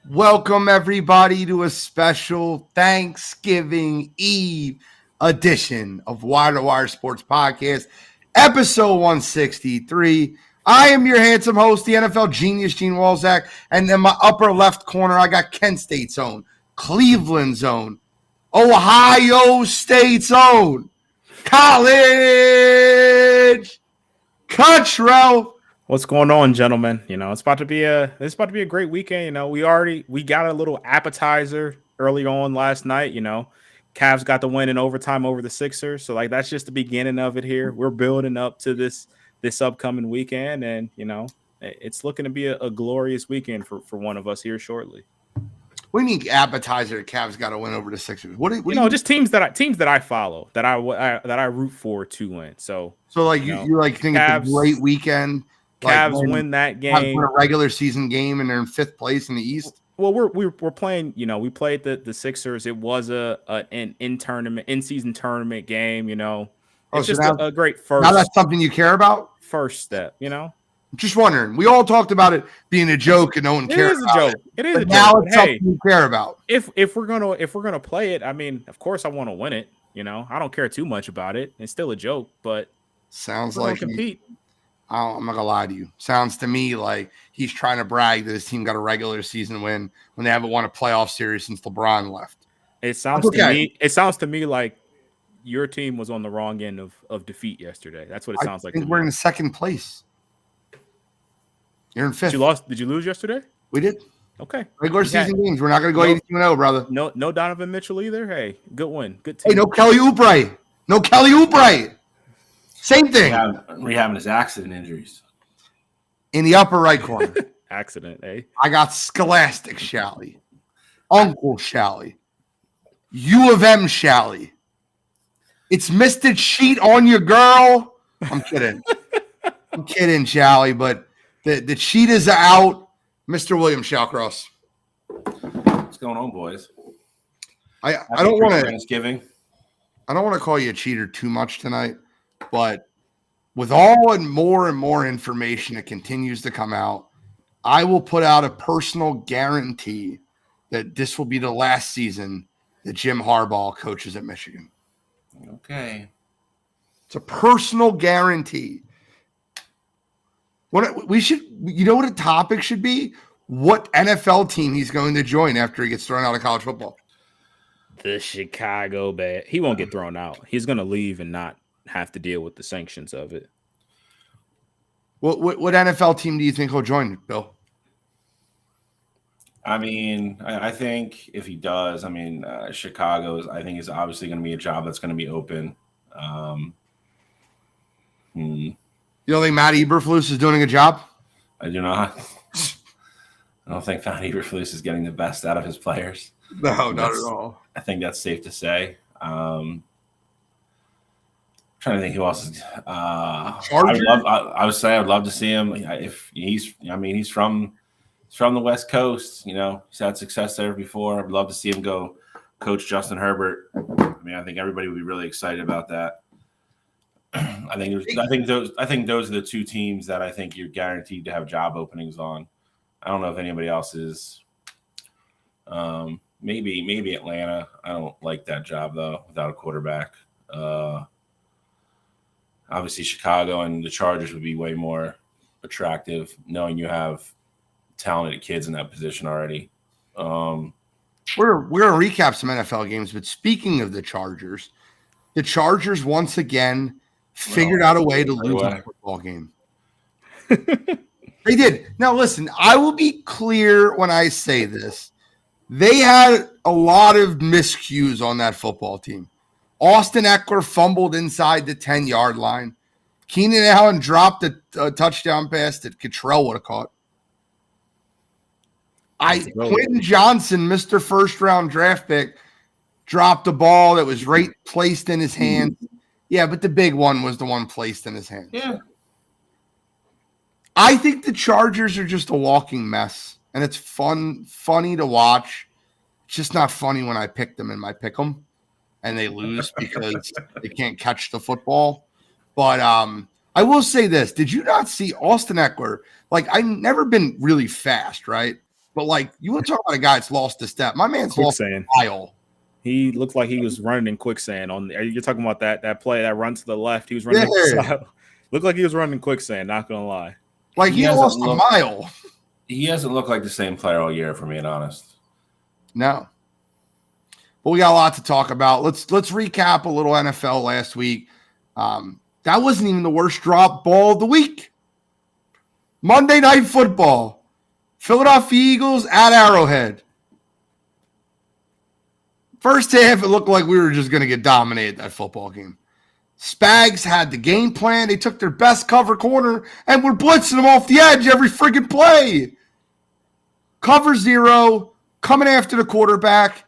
Welcome, everybody, to a special Thanksgiving Eve edition of Wire2Wire Sports Podcast, episode 163. I am your handsome host, the NFL genius, Gene Walzak, and in my upper left corner, I got Kent State's own, Cleveland's own, Ohio State's own, College Cuttrell. What's going on, gentlemen? It's about to be a great weekend. We got a little appetizer early on last night. Cavs got the win in overtime over the Sixers. So that's just the beginning of it here. We're building up to this upcoming weekend, and it's looking to be a glorious weekend for one of us here shortly. What do you mean appetizer? The Cavs got to win over the Sixers. What do you just teams that I follow, that I root for to win. So you think Cavs, it's a great weekend. Cavs win that game. A regular season game, and they're in fifth place in the East. Well, we're playing. We played the Sixers. It was an in-season tournament game. It's just a great first. Now that's something you care about. First step. Just wondering. We all talked about it being a joke, and no one cares. It is a joke. It is a joke. Now it's something you care about. If we're gonna play it, I mean, of course I want to win it. I don't care too much about it. It's still a joke, but sounds like compete. I'm not gonna lie to you. Sounds to me like he's trying to brag that his team got a regular season win when they haven't won a playoff series since LeBron left. It sounds to me like your team was on the wrong end of defeat yesterday. That's what it sounds like. I think we're in second place. You're in fifth. Did you lose yesterday? We did. Okay. Regular season games. We're not gonna go 82-0, brother. No Donovan Mitchell either. Hey, good win. Good team. Hey, no Kelly Oubre. Same thing. Rehabbing his accident injuries. In the upper right corner. Accident, eh? I got Scholastic Shally. Uncle Shally. U of M Shally. It's Mr. Cheat on your girl. I'm kidding. Shally, but the cheetahs are out. Mr. William Shallcross. What's going on, boys? I don't want to Thanksgiving. I don't want to call you a cheater too much tonight. But with all and more information that continues to come out, I will put out a personal guarantee that this will be the last season that Jim Harbaugh coaches at Michigan. Okay. It's a personal guarantee. What a topic should be? What NFL team he's going to join after he gets thrown out of college football? The Chicago Bears. He won't get thrown out. He's going to leave and not have to deal with the sanctions of it. What NFL team do you think he'll join, Bill? I mean, I think if he does, Chicago's, I think, is obviously going to be a job that's going to be open. You don't think Matt Eberflus is doing a job? I do not. I don't think Matt Eberflus is getting the best out of his players. No, not at all. I think that's safe to say. Trying to think who else is. I would say I'd love to see him. If he's from the West Coast. He's had success there before. I'd love to see him go coach Justin Herbert. I think everybody would be really excited about that. I think those are the two teams that I think you're guaranteed to have job openings on. I don't know if anybody else is. Maybe Atlanta. I don't like that job though without a quarterback. Obviously, Chicago and the Chargers would be way more attractive, knowing you have talented kids in that position already. We're going to recap some NFL games, but speaking of the Chargers once again figured out a way to lose a football game. They did. Now, listen, I will be clear when I say this. They had a lot of miscues on that football team. Austin Eckler fumbled inside the 10-yard line. Keenan Allen dropped a touchdown pass that Cottrell would have caught. Quentin Johnson, Mr. First-round draft pick, dropped a ball that was placed in his hand. Yeah, but the big one was the one placed in his hand. Yeah. I think the Chargers are just a walking mess. and it's funny to watch. It's just not funny when I pick them in my pick 'em and they lose because they can't catch the football. But I will say this. Did you not see Austin Eckler? Like, I've never been really fast, right? But, like, you want to talk about a guy that's lost a step. My man's lost a mile. He looked like he was running in quicksand. You're talking about that play, that run to the left. He was running looked like he was running quicksand, not going to lie. Like, he lost a mile. He hasn't looked like the same player all year, for being honest. No. But we got a lot to talk about. Let's recap a little NFL last week. That wasn't even the worst drop ball of the week. Monday Night Football. Philadelphia Eagles at Arrowhead. First half, it looked like we were just going to get dominated that football game. Spags had the game plan. They took their best cover corner and were blitzing them off the edge every friggin' play. Cover 0, coming after the quarterback.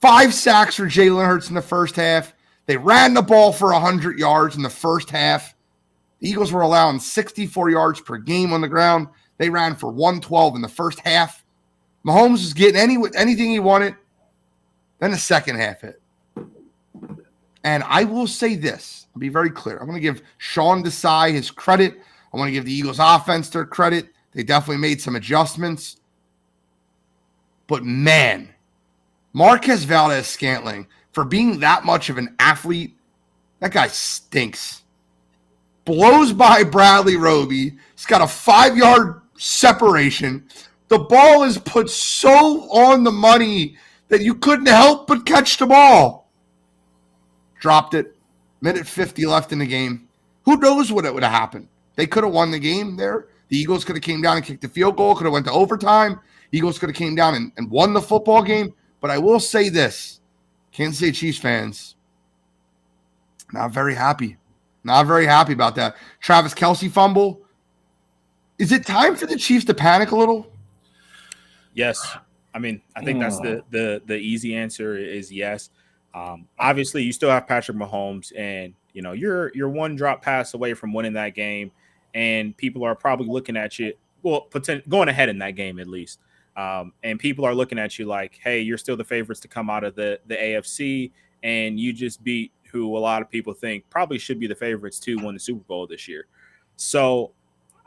5 sacks for Jalen Hurts in the first half. They ran the ball for 100 yards in the first half. The Eagles were allowing 64 yards per game on the ground. They ran for 112 in the first half. Mahomes was getting anything he wanted. Then the second half hit. And I will say this. I'll be very clear. I'm going to give Sean Desai his credit. I want to give the Eagles offense their credit. They definitely made some adjustments. But, man, Marquez Valdes-Scantling, for being that much of an athlete, that guy stinks. Blows by Bradley Roby. He's got a 5-yard separation. The ball is put so on the money that you couldn't help but catch the ball. Dropped it. Minute 50 left in the game. Who knows what it would have happened? They could have won the game there. The Eagles could have came down and kicked the field goal. Could have went to overtime. Eagles could have came down and won the football game. But I will say this. Kansas City Chiefs fans, not very happy. Not very happy about that. Travis Kelce fumble. Is it time for the Chiefs to panic a little? Yes. I mean, I think that's the easy answer is yes. Obviously, you still have Patrick Mahomes, and you know you're one drop pass away from winning that game, and people are probably looking at you. Well, going ahead in that game at least, and people are looking at you like, "Hey, you're still the favorites to come out of the AFC, and you just beat who a lot of people think probably should be the favorites to win the Super Bowl this year." So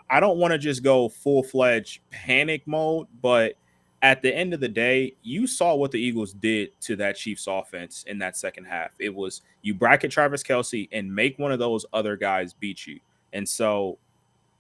I don't want to just go full-fledged panic mode, but at the end of the day, you saw what the Eagles did to that Chiefs offense in that second half. It was you bracket Travis Kelce and make one of those other guys beat you. And so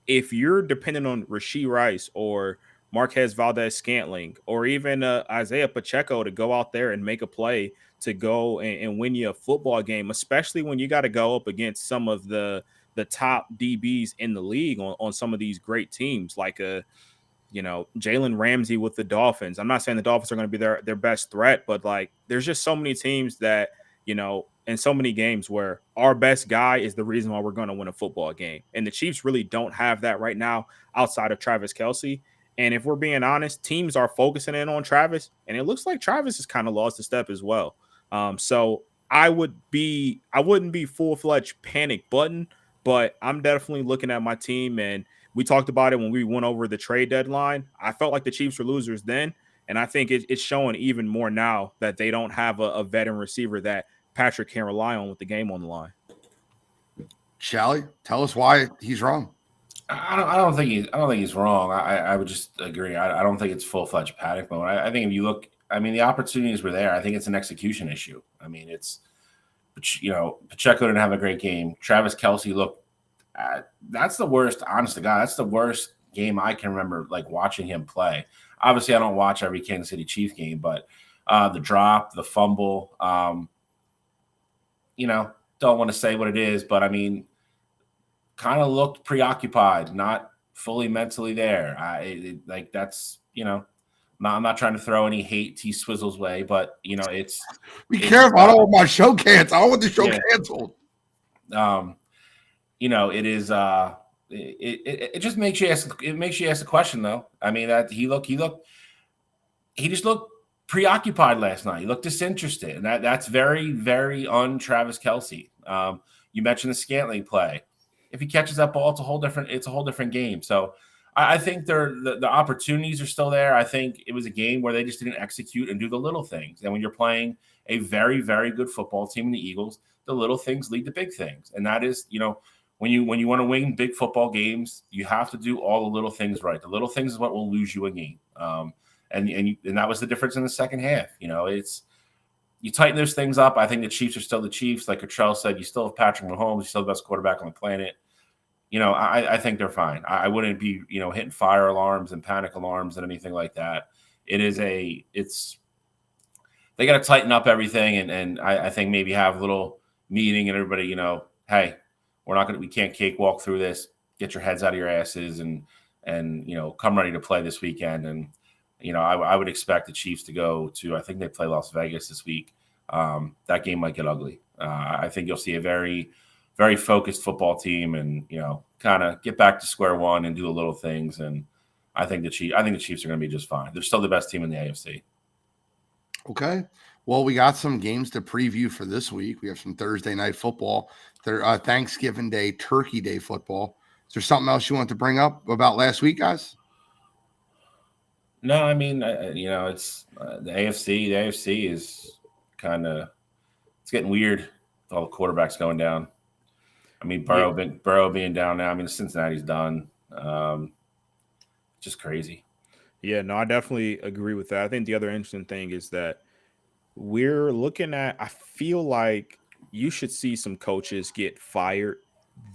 if you're dependent on Rashee Rice or Marquez Valdes-Scantling or even Isaiah Pacheco to go out there and make a play to go and win you a football game, especially when you got to go up against some of the top DBs in the league on some of these great teams like Jalen Ramsey with the Dolphins. I'm not saying the Dolphins are going to be their best threat, but like there's just so many teams that, in so many games where our best guy is the reason why we're going to win a football game. And the Chiefs really don't have that right now outside of Travis Kelce. And if we're being honest, teams are focusing in on Travis, and it looks like Travis has kind of lost a step as well. So I wouldn't be full-fledged panic button, but I'm definitely looking at my team, and we talked about it when we went over the trade deadline. I felt like the Chiefs were losers then, and I think it's showing even more now that they don't have a veteran receiver that Patrick can rely on with the game on the line. Shally, tell us why he's wrong. I don't think he's wrong. I would just agree. I don't think it's full-fledged panic mode. I think if you look, the opportunities were there. I think it's an execution issue. Pacheco didn't have a great game. Travis Kelce looked. That's the worst. Honest to God, that's the worst game I can remember. Like watching him play. Obviously, I don't watch every Kansas City Chief game, but the drop, the fumble. Don't want to say what it is, but kind of looked preoccupied, not fully mentally there. I'm not trying to throw any hate T-Swizzle's way, but it's. Be careful! I don't want my show canceled. I don't want the show canceled. It is. It just makes you ask. It makes you ask a question, though. That he just looked preoccupied last night. He looked disinterested, and that's very, very un-Travis Kelce. You mentioned the Scantling play. If he catches that ball, it's a whole different game. So I think the opportunities are still there. I think it was a game where they just didn't execute and do the little things. And when you're playing a very, very good football team in the Eagles, the little things lead to big things. And that is, when you want to win big football games, you have to do all the little things right. The little things is what will lose you a game. And that was the difference in the second half. You tighten those things up. I think the Chiefs are still the Chiefs. Like Cottrell said, you still have Patrick Mahomes. You're still the best quarterback on the planet. I think they're fine. I wouldn't be, hitting fire alarms and panic alarms and anything like that. They got to tighten up everything. And I think maybe have a little meeting and everybody, hey, we can't cakewalk through this. Get your heads out of your asses and come ready to play this weekend. And, I would expect the Chiefs to go to, I think they play Las Vegas this week. That game might get ugly. I think you'll see a very, very focused football team and, kind of get back to square one and do the little things. And I think the Chiefs are going to be just fine. They're still the best team in the AFC. Okay. Well, we got some games to preview for this week. We have some Thursday night football, Thanksgiving Day, Turkey Day football. Is there something else you want to bring up about last week, guys? No, I mean, it's the AFC. The AFC is it's getting weird with all the quarterbacks going down. I mean, Burrow being down now. I mean, Cincinnati's done. Just crazy. Yeah, no, I definitely agree with that. I think the other interesting thing is that we're looking at, I feel like you should see some coaches get fired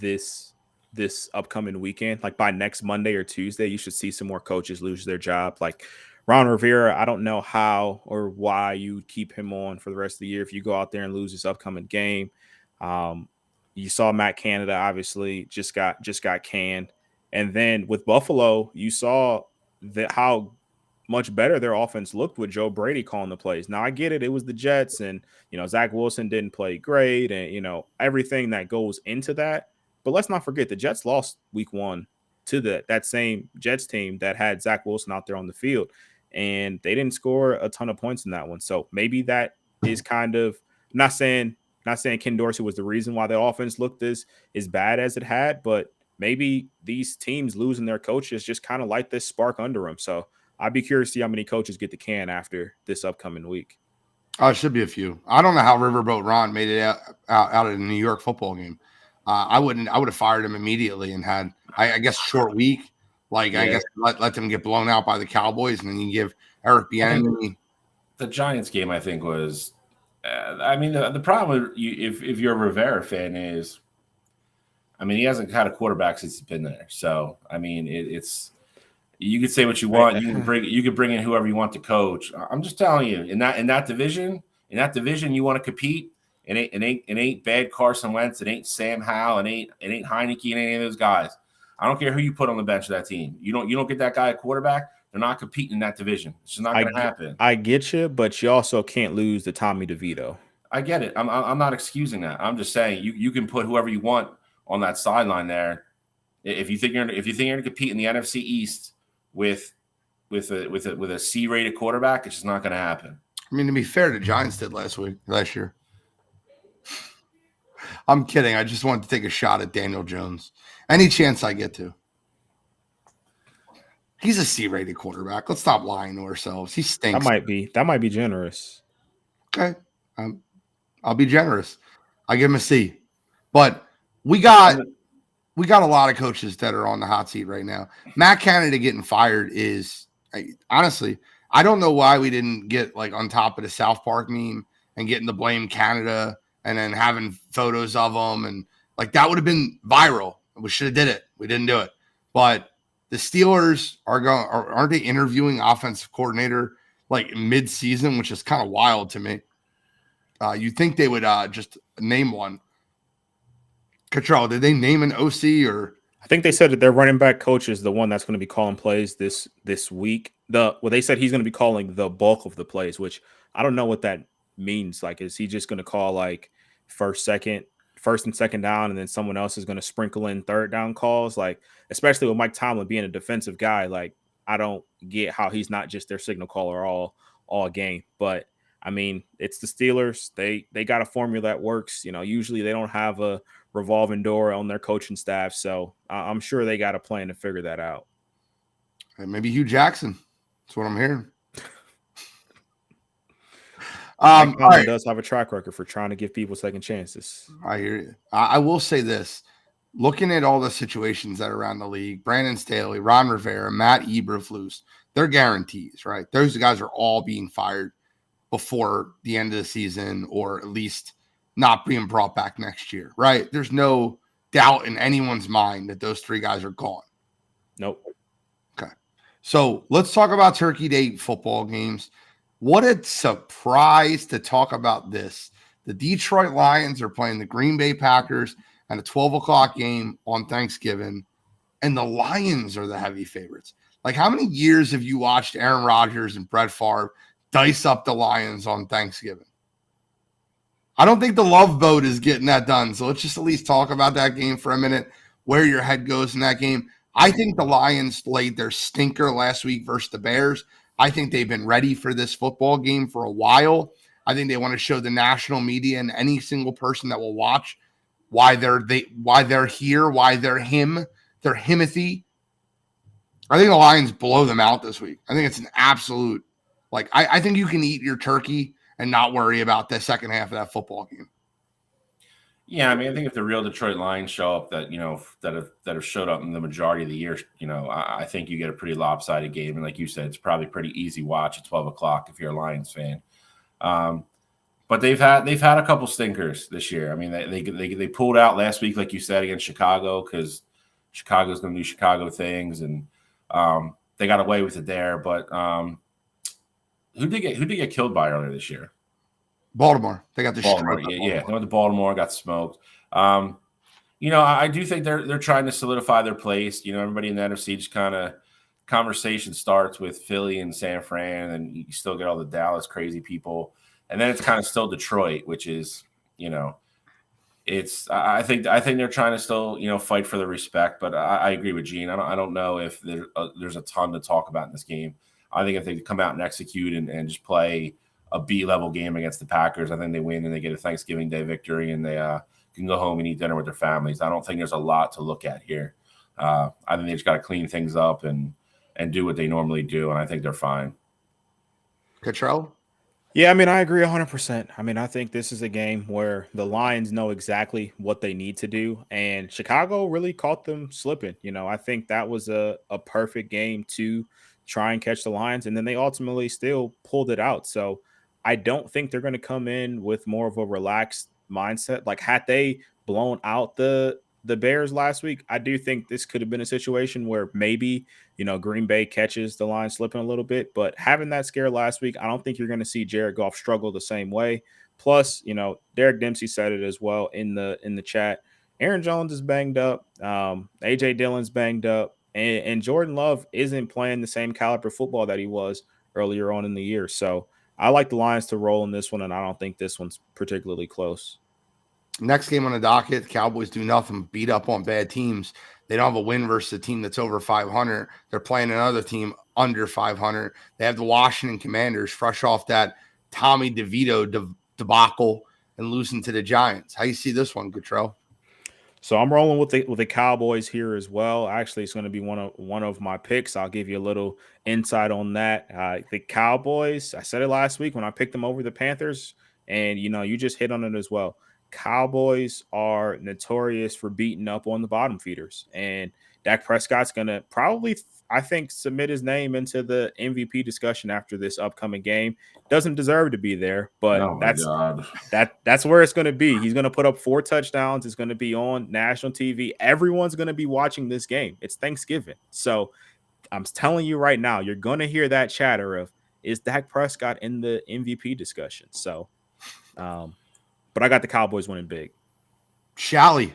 this upcoming weekend. Like by next Monday or Tuesday, you should see some more coaches lose their job. Like Ron Rivera, I don't know how or why you keep him on for the rest of the year if you go out there and lose this upcoming game. You saw Matt Canada obviously just got canned. And then with Buffalo, you saw how much better their offense looked with Joe Brady calling the plays. Now I get it. It was the Jets and, Zach Wilson didn't play great and, everything that goes into that. But let's not forget the Jets lost week 1 to that same Jets team that had Zach Wilson out there on the field, and they didn't score a ton of points in that one. So maybe that is kind of not saying Ken Dorsey was the reason why the offense looked as bad as it had, but maybe these teams losing their coaches just kind of light this spark under them. So I'd be curious to see how many coaches get the can after this upcoming week. Oh, it should be a few. I don't know how Riverboat Ron made it out of the New York football game. I would have fired him immediately and had, I guess, short week. I guess let them get blown out by the Cowboys, and then you give Eric Bieniemy. The Giants game, I think, was. The problem with if you're a Rivera fan is, he hasn't had a quarterback since he's been there. So it's you could say what you want. You can bring in whoever you want to coach. I'm just telling you, in that division, you want to compete. It ain't bad Carson Wentz. It ain't Sam Howell. It ain't Heineke and any of those guys. I don't care who you put on the bench of that team. You don't get that guy a quarterback. They're not competing in that division. It's just not going to happen. I get you, but you also can't lose to Tommy DeVito. I get it. I'm not excusing that. I'm just saying you can put whoever you want on that sideline there. If you think you're going to compete in the NFC East with a C-rated quarterback, it's just not going to happen. To be fair, the Giants did last year. I'm kidding. I just wanted to take a shot at Daniel Jones. Any chance I get to. He's a C-rated quarterback. Let's stop lying to ourselves. He stinks. That might be generous. Okay. I'll be generous. I give him a C. But we got a lot of coaches that are on the hot seat right now. Matt Canada getting fired is honestly, I don't know why we didn't get on top of the South Park meme and getting to blame Canada and then having photos of them. And that would have been viral. We should have did it. We didn't do it. But the Steelers aren't they interviewing offensive coordinator mid-season, which is kind of wild to me. You think they would just name one. Cottrell, did they name an OC or? I think they said that their running back coach is the one that's going to be calling plays this week. They said he's going to be calling the bulk of the plays, which I don't know what that means. Is he just going to call first and second down, and then someone else is going to sprinkle in third down calls? Especially with Mike Tomlin being a defensive guy, I don't get how he's not just their signal caller all game. But it's the Steelers. They got a formula that works. Usually they don't have a revolving door on their coaching staff, so I'm sure they got a plan to figure that out. And maybe Hugh Jackson. That's what I'm hearing. Mike Tomlin does have a track record for trying to give people second chances. I hear you. I will say this. Looking at all the situations that are around the league, Brandon Staley, Ron Rivera, Matt Eberflus, they're guarantees, right? Those guys are all being fired before the end of the season, or at least not being brought back next year, right? There's no doubt in anyone's mind that those three guys are gone. Nope. Okay. So let's talk about Turkey Day football games. What a surprise to talk about this. The Detroit Lions are playing the Green Bay Packers at a 12 o'clock game on Thanksgiving, and the Lions are the heavy favorites. Like, how many years have you watched Aaron Rodgers and Brett Favre dice up the Lions on Thanksgiving? I don't think the Love Boat is getting that done. So let's just at least talk about that game for a minute, where your head goes in that game. I think the Lions laid their stinker last week versus the Bears. I think they've been ready for this football game for a while. I think they want to show the national media and any single person that will watch why they're here, why they're him, they're Himothy. I think the Lions blow them out this week. I think it's an absolute, like, I think you can eat your turkey and not worry about the second half of that football game. Yeah, I mean, I think if the real Detroit Lions show up that have showed up in the majority of the year, I think you get a pretty lopsided game. And like you said, it's probably pretty easy watch at 12 o'clock if you're a Lions fan. But they've had a couple stinkers this year. I mean, they pulled out last week, like you said, against Chicago, because Chicago's going to do Chicago things, and they got away with it there. But who did get killed by earlier this year? Baltimore. They got the Baltimore. Yeah. They went to Baltimore, got smoked. I do think they're trying to solidify their place. Everybody in the NFC just kind of conversation starts with Philly and San Fran, and you still get all the Dallas crazy people. And then it's kind of still Detroit, which is, it's. I think they're trying to still, fight for the respect. But I agree with Gene. I don't know if there's a ton to talk about in this game. I think if they come out and execute and just play a B-level game against the Packers, I think they win and they get a Thanksgiving Day victory, and they can go home and eat dinner with their families. I don't think there's a lot to look at here. I think they just got to clean things up and do what they normally do, and I think they're fine. Cottrell? Yeah, I mean, I agree 100%. I mean, I think this is a game where the Lions know exactly what they need to do, and Chicago really caught them slipping. I think that was a perfect game to try and catch the Lions, and then they ultimately still pulled it out. So I don't think they're going to come in with more of a relaxed mindset. Like, had they blown out the Bears last week, I do think this could have been a situation where maybe, Green Bay catches the line slipping a little bit. But having that scare last week, I don't think you're going to see Jared Goff struggle the same way. Plus, Derek Dempsey said it as well in the chat. Aaron Jones is banged up. A.J. Dillon's banged up. And Jordan Love isn't playing the same caliber football that he was earlier on in the year. So I like the Lions to roll in this one, and I don't think this one's particularly close. Next game on the docket, the Cowboys do nothing, beat up on bad teams. They don't have a win versus a team that's over 500. They're playing another team under 500. They have the Washington Commanders fresh off that Tommy DeVito debacle and losing to the Giants. How you see this one, Cottrell? So I'm rolling with the Cowboys here as well. Actually, it's going to be one of my picks. I'll give you a little insight on that. The Cowboys, I said it last week when I picked them over the Panthers, and you just hit on it as well. Cowboys are notorious for beating up on the bottom feeders, and Dak Prescott's going to probably, I think, submit his name into the MVP discussion after this upcoming game. Doesn't deserve to be there, but that's where it's going to be. He's going to put up 4 touchdowns. It's going to be on national TV. Everyone's going to be watching this game. It's Thanksgiving. So I'm telling you right now, you're going to hear that chatter of, is Dak Prescott in the MVP discussion? So, but I got the Cowboys winning big. Shally.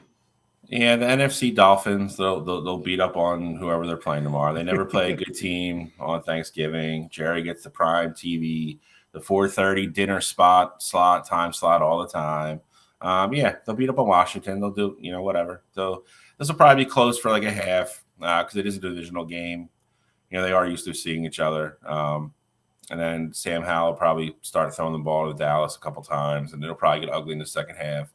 Yeah, the NFC Dolphins, they'll beat up on whoever they're playing tomorrow. They never play a good team on Thanksgiving. Jerry gets the prime TV, the 4:30 dinner time slot all the time. They'll beat up on Washington. They'll do, whatever. So this will probably be close for like a half because it is a divisional game. They are used to seeing each other. And then Sam Howell will probably start throwing the ball to Dallas a couple times, and it'll probably get ugly in the second half.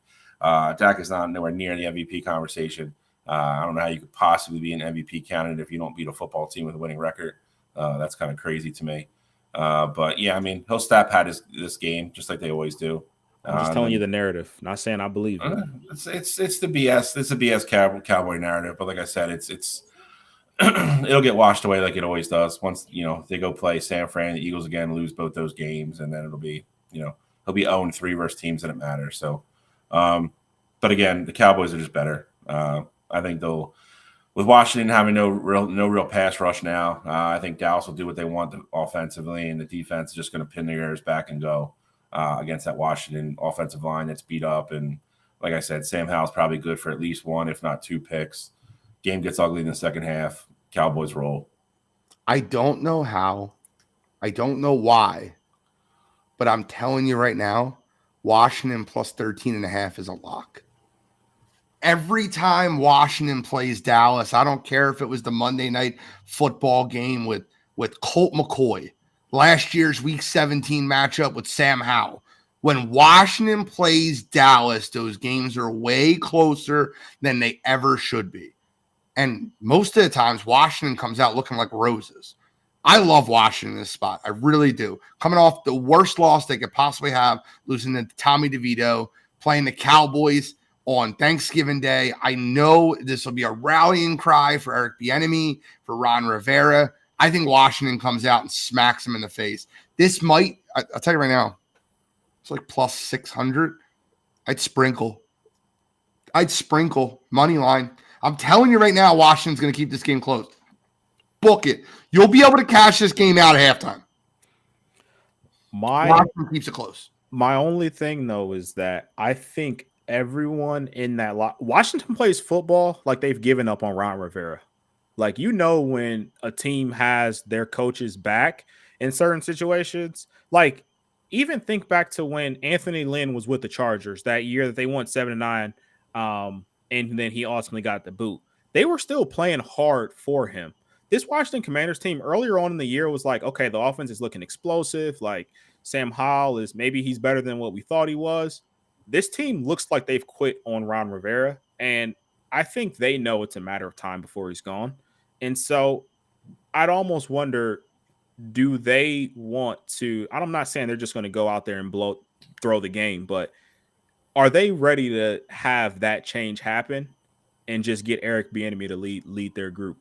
Dak is not nowhere near the MVP conversation. I don't know how you could possibly be an MVP candidate if you don't beat a football team with a winning record. That's kind of crazy to me. But yeah, I mean, he'll stat pad this game just like they always do. I'm just telling you the narrative, not saying I believe it. It's the BS. It's a BS cowboy narrative. But like I said, it's it'll get washed away like it always does. Once they go play San Fran, the Eagles again, lose both those games, and then it'll be he'll be 0-3 versus teams that it matters. So, but again, the Cowboys are just better. I think they'll. With Washington having no real pass rush now, I think Dallas will do what they want offensively, and the defense is just going to pin their ears back and go against that Washington offensive line that's beat up. And like I said, Sam Howell's probably good for at least 1, if not 2 picks. Game gets ugly in the second half. Cowboys roll. I don't know how. I don't know why. But I'm telling you right now, Washington plus 13.5 is a lock. Every time Washington plays Dallas, I don't care if it was the Monday Night Football game with Colt McCoy, last year's Week 17 matchup with Sam Howell. When Washington plays Dallas, those games are way closer than they ever should be. And most of the times, Washington comes out looking like roses. I love Washington in this spot. I really do. Coming off the worst loss they could possibly have, losing to Tommy DeVito, playing the Cowboys on Thanksgiving Day. I know this will be a rallying cry for Eric Bieniemy, for Ron Rivera. I think Washington comes out and smacks him in the face. This might, I'll tell you right now, it's like plus 600. I'd sprinkle money line. I'm telling you right now, Washington's going to keep this game close. Book it. You'll be able to cash this game out at halftime. Washington keeps it close. My only thing, though, is that I think everyone in that lot, Washington plays football like they've given up on Ron Rivera. Like, when a team has their coaches back in certain situations, like even think back to when Anthony Lynn was with the Chargers that year that they won 7-9, and then he ultimately got the boot. They were still playing hard for him. This Washington Commanders team earlier on in the year was like, okay, the offense is looking explosive. Like Sam Howell maybe he's better than what we thought he was. This team looks like they've quit on Ron Rivera, and I think they know it's a matter of time before he's gone. And so I'd almost wonder, do they want to – I'm not saying they're just going to go out there and throw the game, but are they ready to have that change happen and just get Eric Bieniemy to lead their group?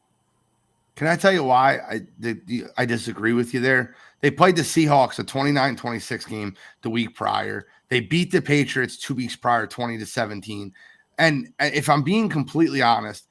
Can I tell you why I disagree with you there? They played the Seahawks, a 29-26 game the week prior. They beat the Patriots 2 weeks prior, 20-17. And if I'm being completely honest,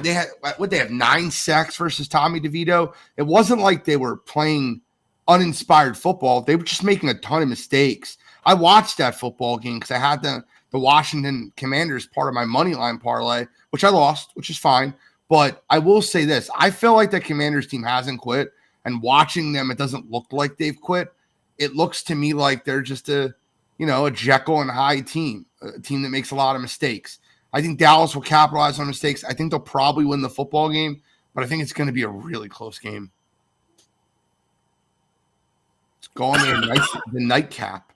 they have 9 sacks versus Tommy DeVito. It wasn't like they were playing uninspired football. They were just making a ton of mistakes. I watched that football game because I had the Washington Commanders part of my money line parlay, which I lost, which is fine. But I will say this. I feel like the Commanders team hasn't quit. And watching them, it doesn't look like they've quit. It looks to me like they're just a Jekyll and Hyde team, a team that makes a lot of mistakes. I think Dallas will capitalize on mistakes. I think they'll probably win the football game, but I think it's going to be a really close game. Let's go on the nightcap.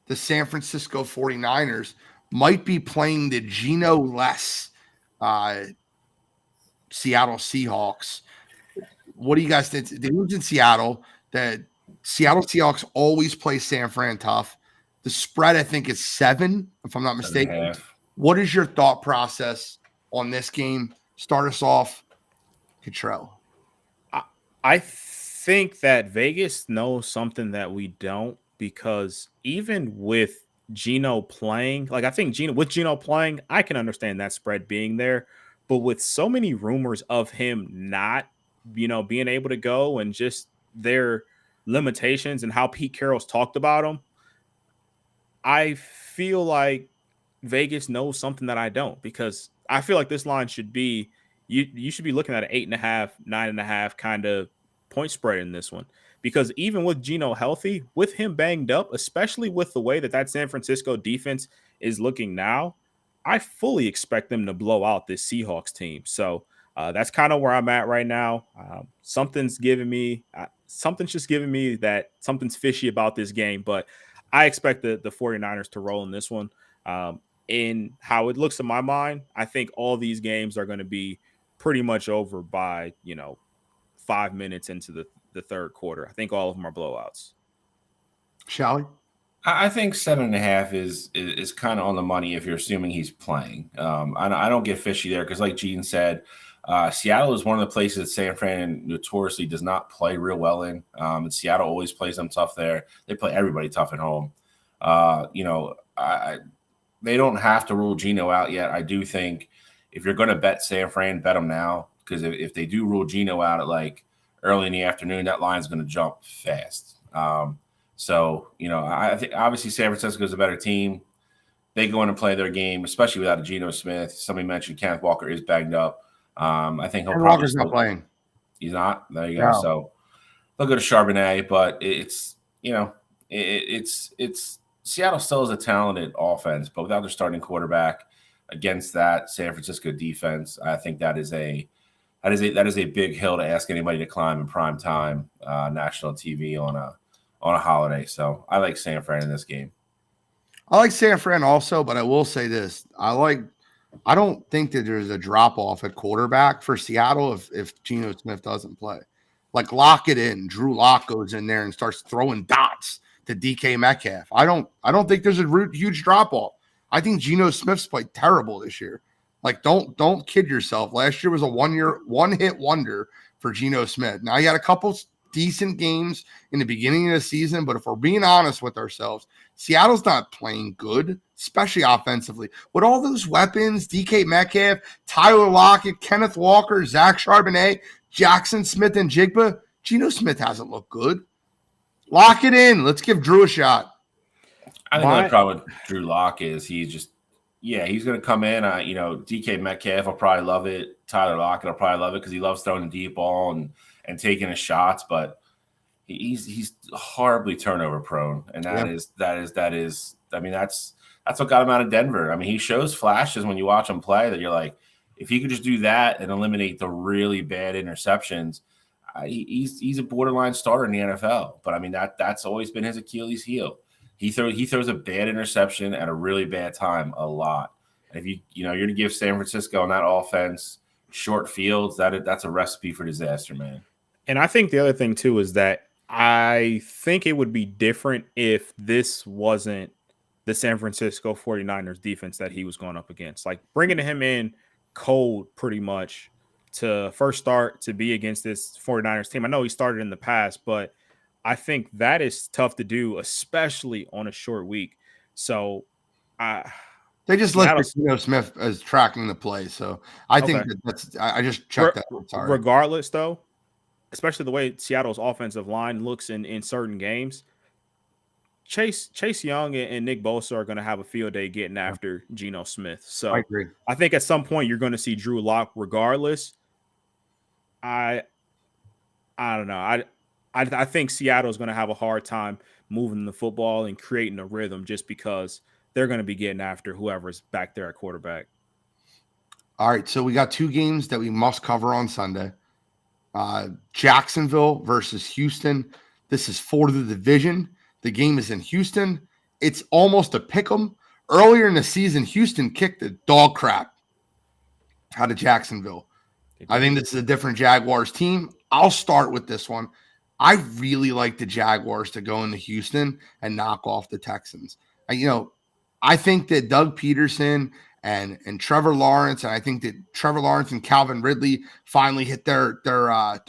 The San Francisco 49ers might be playing the Geno-less Seattle Seahawks. What do you guys think? They moved in Seattle. The Seattle Seahawks always play San Fran tough. The spread, I think, is 7, if I'm not mistaken. What is your thought process on this game? Start us off, Cottrell. I think that Vegas knows something that we don't, because even with Geno playing, like I think with Geno playing, I can understand that spread being there. But with so many rumors of him not, being able to go and just their limitations and how Pete Carroll's talked about him, I feel like Vegas knows something that I don't, because I feel like this line should be, you should be looking at an 8.5, 9.5 kind of point spread in this one. Because even with Geno healthy, with him banged up, especially with the way that San Francisco defense is looking now, I fully expect them to blow out this Seahawks team. So that's kind of where I'm at right now. Something's just giving me that something's fishy about this game, but I expect the 49ers to roll in this one. In how it looks in my mind, I think all these games are going to be pretty much over by, 5 minutes into the third quarter. I think all of them are blowouts. Shall I think 7.5 is kind of on the money if you're assuming he's playing. I don't get fishy there because, like Gene said, Seattle is one of the places that San Fran notoriously does not play real well in. And Seattle always plays them tough there. They play everybody tough at home. They don't have to rule Geno out yet. I do think if you're going to bet San Fran, bet them now because if they do rule Geno out at like early in the afternoon, that line's going to jump fast. So, I think obviously San Francisco is a better team. They go in and play their game, especially without a Geno Smith. Somebody mentioned Kenneth Walker is banged up. I think he'll probably Walker's not playing. He's not. There you go. No. So they'll go to Charbonnet, but it's Seattle still is a talented offense, but without their starting quarterback against that San Francisco defense, I think that is a big hill to ask anybody to climb in prime time national TV on a holiday. So I like San Fran in this game. I like San Fran also, but I will say this. I don't think that there's a drop-off at quarterback for Seattle if Geno Smith doesn't play. Like, lock it in. Drew Lock goes in there and starts throwing dots to DK Metcalf. I don't think there's a huge drop-off. I think Geno Smith's played terrible this year. Like, don't kid yourself. Last year was a one-hit wonder for Geno Smith. Now, he had a couple decent games in the beginning of the season, but if we're being honest with ourselves, Seattle's not playing good, especially offensively. With all those weapons, DK Metcalf, Tyler Lockett, Kenneth Walker, Zach Charbonnet, Jackson Smith, and Jigba, Geno Smith hasn't looked good. Lock it in. Let's give Drew a shot. I think the problem with Drew Lock is he's going to come in. DK Metcalf will probably love it. Tyler Lockett will probably love it because he loves throwing the deep ball and taking his shots, but he's horribly turnover prone, and that is. I mean, that's what got him out of Denver. I mean, he shows flashes when you watch him play that you're like, if he could just do that and eliminate the really bad interceptions, he's a borderline starter in the NFL. But I mean, that's always been his Achilles heel. He throws a bad interception at a really bad time a lot. And if you're going to give San Francisco on that offense short fields, that's a recipe for disaster, man. And I think the other thing too is that I think it would be different if this wasn't the San Francisco 49ers defense that he was going up against. Like, bringing him in cold pretty much to first start to be against this 49ers team. I know he started in the past, but I think that is tough to do, especially on a short week. So they just listed Geno Smith as tracking the play. So I think I just checked that. Sorry. Regardless, though, especially the way Seattle's offensive line looks in certain games, Chase Young and Nick Bosa are going to have a field day getting after Geno Smith. So I agree. I think at some point you're going to see Drew Lock regardless. I don't know. I think Seattle is going to have a hard time moving the football and creating a rhythm just because they're going to be getting after whoever's back there at quarterback. All right, so we got two games that we must cover on Sunday. Jacksonville versus Houston. This is for the division. The game is in Houston. It's almost a pick 'em. Earlier in the season, Houston kicked the dog crap out of Jacksonville. I think this is a different Jaguars team. I'll start with this one. I really like the Jaguars to go into Houston and knock off the Texans. I think that Doug Peterson and Trevor Lawrence, and I think that Trevor Lawrence and Calvin Ridley finally hit their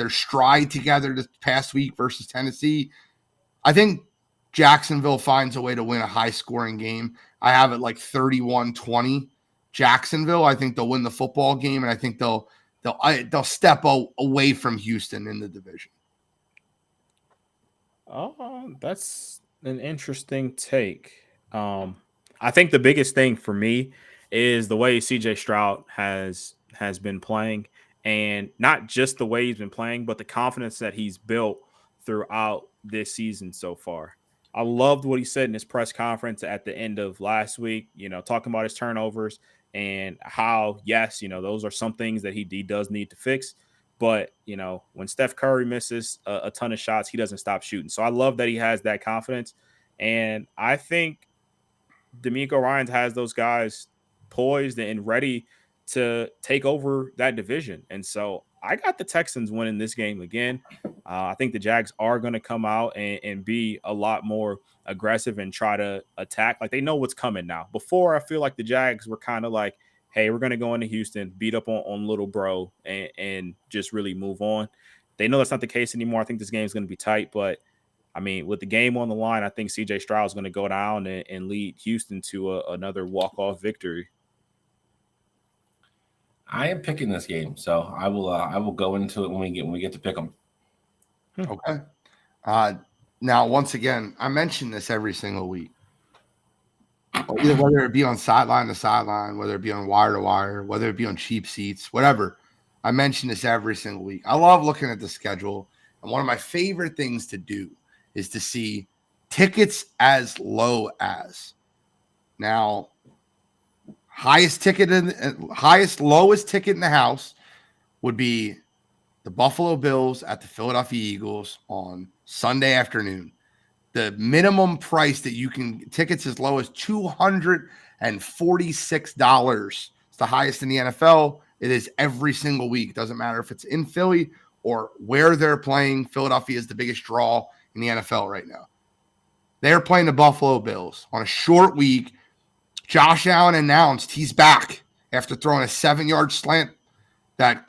stride together this past week versus Tennessee. I think Jacksonville finds a way to win a high-scoring game. I have it like 31-20. Jacksonville, I think they'll win the football game, and I think they'll step away from Houston in the division. Oh, that's an interesting take. I think the biggest thing for me is the way CJ Stroud has been playing, and not just the way he's been playing, but the confidence that he's built throughout this season so far. I loved what he said in his press conference at the end of last week, talking about his turnovers and how, yes, those are some things that he does need to fix. But, when Steph Curry misses a ton of shots, he doesn't stop shooting. So I love that he has that confidence. And I think DeMeco Ryans has those guys poised and ready to take over that division. And so I got the Texans winning this game again. I think the Jags are going to come out and be a lot more aggressive and try to attack. Like, they know what's coming now. Before, I feel like the Jags were kind of like, hey, we're going to go into Houston, beat up on little bro, and just really move on. They know that's not the case anymore. I think this game is going to be tight, but I mean, with the game on the line, I think CJ Stroud is going to go down and lead Houston to another walk-off victory. I am picking this game, so I will go into it when we get to pick them. Okay. Now, once again, I mention this every single week. Either whether it be on sideline to sideline, whether it be on wire to wire, whether it be on cheap seats, whatever. I mention this every single week. I love looking at the schedule, and one of my favorite things to do is to see tickets as low as. Now, lowest ticket in the house would be the Buffalo Bills at the Philadelphia Eagles on Sunday afternoon. The minimum price that you can tickets as low as $246. It's the highest in the NFL. It is every single week. Doesn't matter if it's in Philly or where they're playing. Philadelphia is the biggest draw in the NFL right now. They're playing the Buffalo Bills on a short week. Josh Allen announced he's back after throwing a 7-yard slant that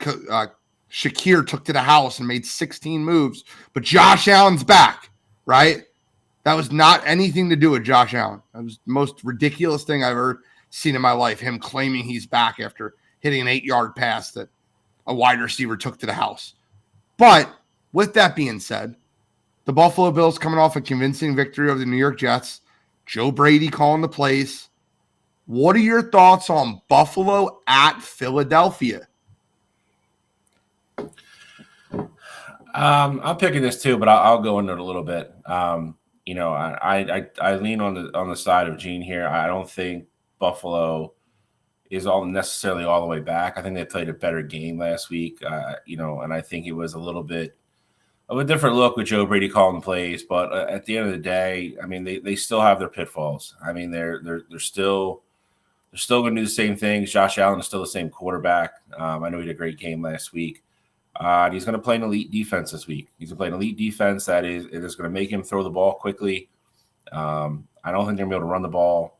Shakir took to the house and made 16 moves. But Josh Allen's back, right? That was not anything to do with Josh Allen. That was the most ridiculous thing I've ever seen in my life, him claiming he's back after hitting an 8-yard pass that a wide receiver took to the house. But with that being said, the Buffalo Bills coming off a convincing victory over the New York Jets, Joe Brady calling the plays. What are your thoughts on Buffalo at Philadelphia? I'm picking this too, but I'll go into it a little bit. I lean on the side of Gene here. I don't think Buffalo is necessarily all the way back. I think they played a better game last week, and I think it was a little bit of a different look with Joe Brady calling plays. But at the end of the day, I mean, they still have their pitfalls. I mean, they're still going to do the same things. Josh Allen is still the same quarterback. I know he had a great game last week. He's going to play an elite defense this week. He's going to play an elite defense that is going to make him throw the ball quickly. I don't think they're going to be able to run the ball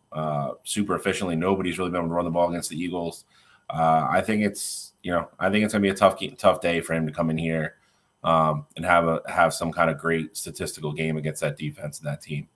super efficiently. Nobody's really been able to run the ball against the Eagles. I think it's going to be a tough day for him to come in here and have some kind of great statistical game against that defense and that team.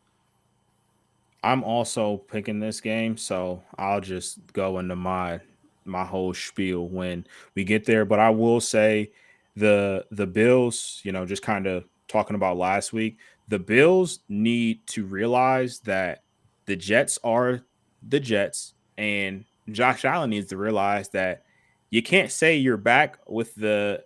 I'm also picking this game, so I'll just go into my whole spiel when we get there. But I will say the Bills, just kind of talking about last week, the Bills need to realize that the Jets are the Jets, and Josh Allen needs to realize that you can't say you're back with the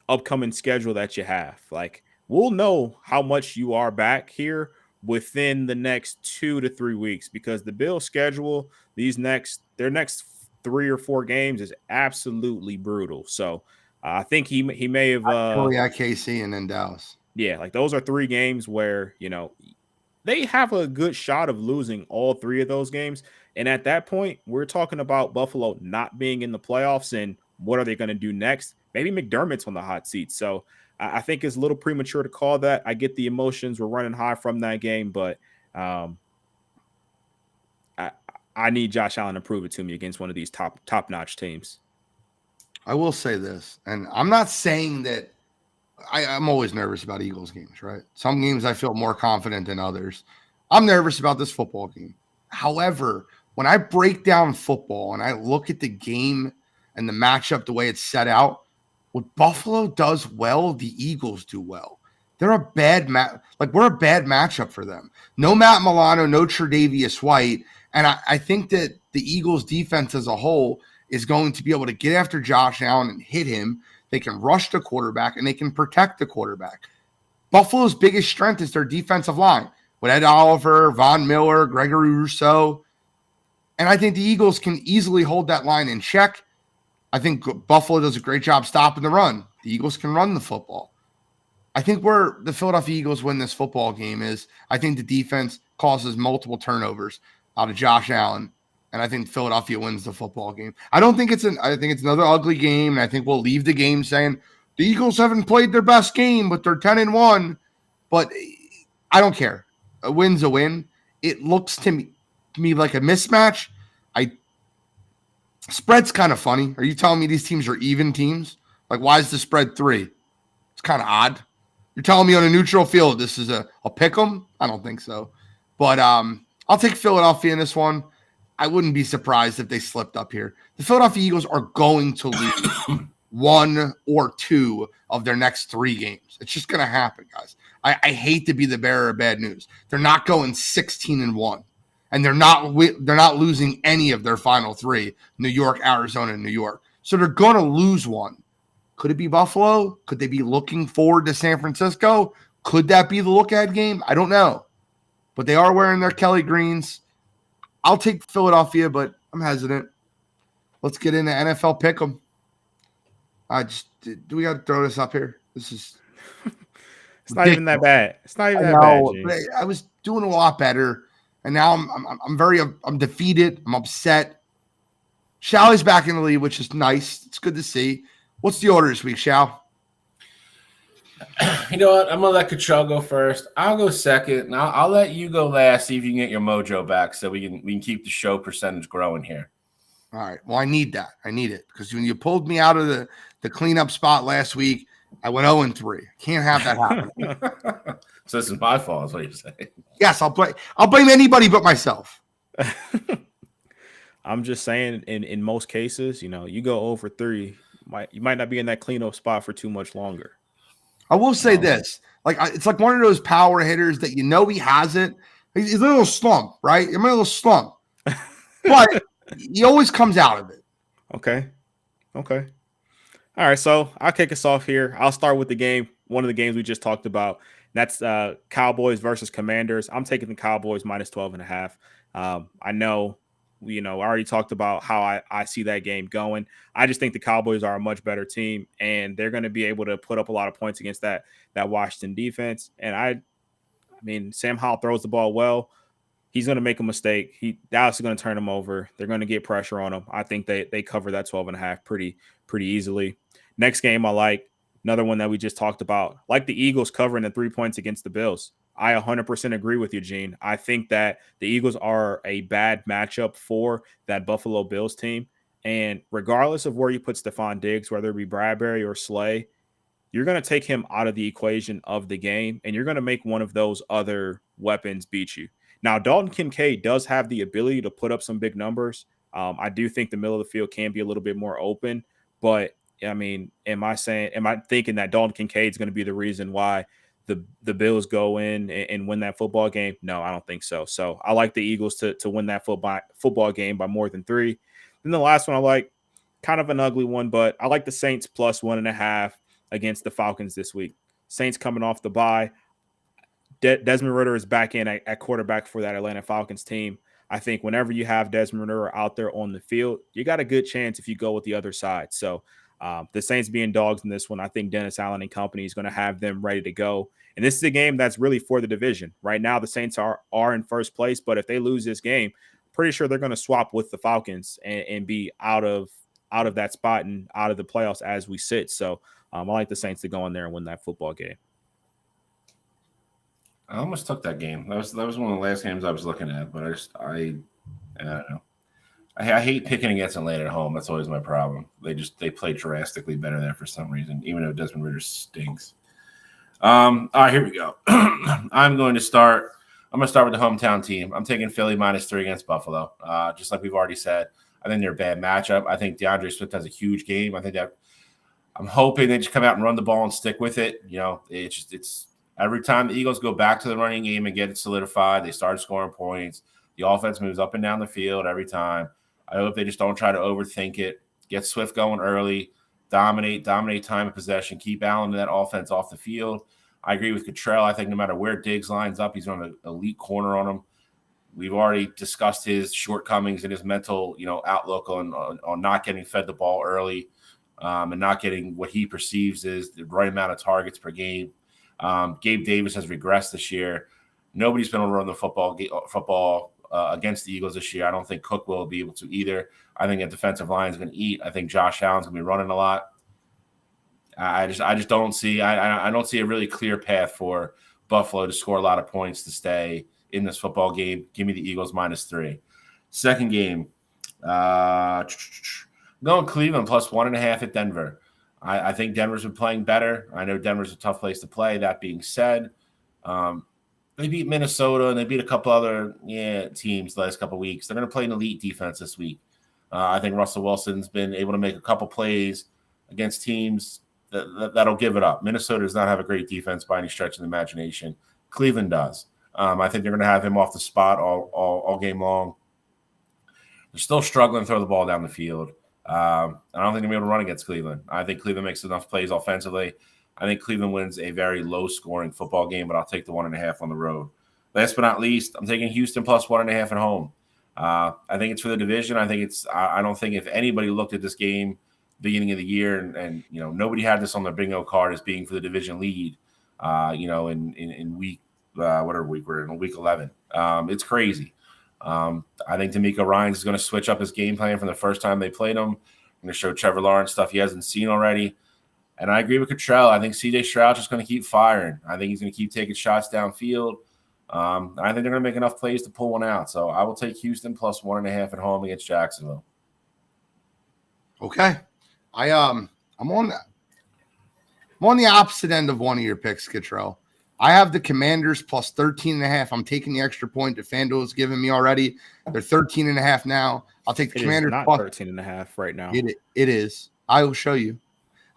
upcoming schedule that you have. Like, we'll know how much you are back here within the next 2 to 3 weeks, because the Bills schedule, their next 3 or 4 games is absolutely brutal. So I think he may have KC and then Dallas. Yeah, like those are 3 games where they have a good shot of losing all 3 of those games. And at that point, we're talking about Buffalo not being in the playoffs, and what are they going to do next? Maybe McDermott's on the hot seat. So I think it's a little premature to call that. I get the emotions were running high from that game, but I need Josh Allen to prove it to me against one of these top-notch teams. I will say this, and I'm not saying that I'm always nervous about Eagles games, right? Some games I feel more confident than others. I'm nervous about this football game. However, when I break down football and I look at the game and the matchup the way it's set out, what Buffalo does well, the Eagles do well. They're a bad we're a bad matchup for them. No Matt Milano, no Tre'Davious White. And I think that the Eagles defense as a whole is going to be able to get after Josh Allen and hit him. They can rush the quarterback and they can protect the quarterback. Buffalo's biggest strength is their defensive line with Ed Oliver, Von Miller, Gregory Rousseau. And I think the Eagles can easily hold that line in check. I think Buffalo does a great job stopping the run. The Eagles can run the football. I think where the Philadelphia Eagles win this football game is I think the defense causes multiple turnovers out of Josh Allen, and I think Philadelphia wins the football game. I think it's another ugly game, and I think we'll leave the game saying the Eagles haven't played their best game, but they're 10-1. But I don't care. A win's a win. It looks to me like a mismatch. Spread's kind of funny. Are you telling me these teams are even teams? Like, why is the spread 3? It's kind of odd. You're telling me on a neutral field this is a pick 'em? I don't think so. But I'll take Philadelphia in this one. I wouldn't be surprised if they slipped up here. The Philadelphia Eagles are going to lose 1 or 2 of their next 3 games. It's just going to happen, guys. I hate to be the bearer of bad news. They're not going 16-1, and they're not losing any of their final 3: New York, Arizona, and New York. So they're going to lose one. Could it be Buffalo? Could they be looking forward to San Francisco? Could that be the look-ahead game? I don't know. But they are wearing their Kelly greens. I'll take Philadelphia, but I'm hesitant. Let's get into NFL Pick'em. Do we got to throw this up here? This is it's not even that bad. It's not even that bad. James. I was doing a lot better, and now I'm defeated. I'm upset. Shalley's back in the lead, which is nice. It's good to see. What's the order this week, Shal? You know what? I'm going to let Cottrell go first. I'll go second, and I'll let you go last, see if you can get your mojo back so we can keep the show percentage growing here. All right. Well, I need that. I need it because when you pulled me out of the cleanup spot last week, I went 0-3. Can't have that happen. So this is my fault, is what you're saying. Yes, I'll blame anybody but myself. I'm just saying in most cases, you go 0-3. You might not be in that cleanup spot for too much longer. I will say this. It's like one of those power hitters that he has it. He's a little slump, right? I'm in a little slump. But he always comes out of it. Okay. All right, so I'll kick us off here. I'll start with the game, one of the games we just talked about. That's Cowboys versus Commanders. I'm taking the Cowboys minus 12.5. I know, I already talked about how I see that game going. I just think the Cowboys are a much better team, and they're going to be able to put up a lot of points against that Washington defense. And I mean, Sam Howell throws the ball well. He's going to make a mistake. Dallas is going to turn him over. They're going to get pressure on him. I think they cover that 12.5 pretty easily. Next game I like, another one that we just talked about, like the Eagles covering the 3 points against the Bills. I 100% agree with you, Gene. I think that the Eagles are a bad matchup for that Buffalo Bills team. And regardless of where you put Stephon Diggs, whether it be Bradbury or Slay, you're going to take him out of the equation of the game, and you're going to make one of those other weapons beat you. Now, Dalton Kincaid does have the ability to put up some big numbers. I do think the middle of the field can be a little bit more open, but I mean, am I thinking that Dalton Kincaid is going to be the reason why the Bills go in and win that football game? No, I don't think so. So I like the Eagles to win that football game by more than 3. Then the last one I like, kind of an ugly one, but I like the Saints plus 1.5 against the Falcons this week. Saints coming off the bye. Desmond Ridder is back in at quarterback for that Atlanta Falcons team. I think whenever you have Desmond Ridder out there on the field, you got a good chance if you go with the other side. So the Saints being dogs in this one, I think Dennis Allen and company is going to have them ready to go. And this is a game that's really for the division. Right now, the Saints are in first place, but if they lose this game, pretty sure they're going to swap with the Falcons and be out of that spot and out of the playoffs as we sit. So I like the Saints to go in there and win that football game. I almost took that game. That was one of the last games I was looking at, but I don't know. I hate picking against Atlanta at home. That's always my problem. They play drastically better there for some reason, even though Desmond Ridder stinks. All right, here we go. I'm going to start with the hometown team. I'm taking Philly minus 3 against Buffalo. Just like we've already said, I think they're a bad matchup. I think DeAndre Swift has a huge game. I'm hoping they just come out and run the ball and stick with it. It's every time the Eagles go back to the running game and get it solidified, they start scoring points. The offense moves up and down the field every time. I hope they just don't try to overthink it. Get Swift going early, dominate time of possession, keep Allen in that offense off the field. I agree with Cottrell. I think no matter where Diggs lines up, he's on an elite corner on him. We've already discussed his shortcomings and his mental, outlook on not getting fed the ball early and not getting what he perceives is the right amount of targets per game. Gabe Davis has regressed this year. Nobody's been able to run the football against the Eagles this year. I don't think Cook will be able to either. I think a defensive line is going to eat. I think Josh Allen's going to be running a lot. I just don't see I don't see a really clear path for Buffalo to score a lot of points to stay in this football game. Give me the Eagles -3. Second game, going Cleveland +1.5 at Denver. I think Denver's been playing better. I know Denver's a tough place to play. That being said, they beat Minnesota and they beat a couple other teams the last couple of weeks. They're going to play an elite defense this week. I think Russell Wilson's been able to make a couple plays against teams that'll give it up. Minnesota does not have a great defense by any stretch of the imagination. Cleveland does. I think they're going to have him off the spot all game long. They're still struggling to throw the ball down the field. I don't think they're going to be able to run against Cleveland. I think Cleveland makes enough plays offensively. I think Cleveland wins a very low-scoring football game, but I'll take the 1.5 on the road. Last but not least, I'm taking Houston +1.5 at home. I think it's for the division. I don't think if anybody looked at this game beginning of the year and nobody had this on their bingo card as being for the division lead, in week whatever week we're in, week 11. It's crazy. I think D'Amico Ryans is going to switch up his game plan from the first time they played him. Going to show Trevor Lawrence stuff he hasn't seen already. And I agree with Cottrell. I think C.J. Stroud's just going to keep firing. I think he's going to keep taking shots downfield. I think they're going to make enough plays to pull one out. So I will take Houston +1.5 at home against Jacksonville. Okay. I'm on the opposite end of one of your picks, Cottrell. I have the Commanders +13.5. I'm taking the extra point that FanDuel has given me already. They're 13.5 now. I'll take the Commanders. Not 13.5 right now. It is. I will show you.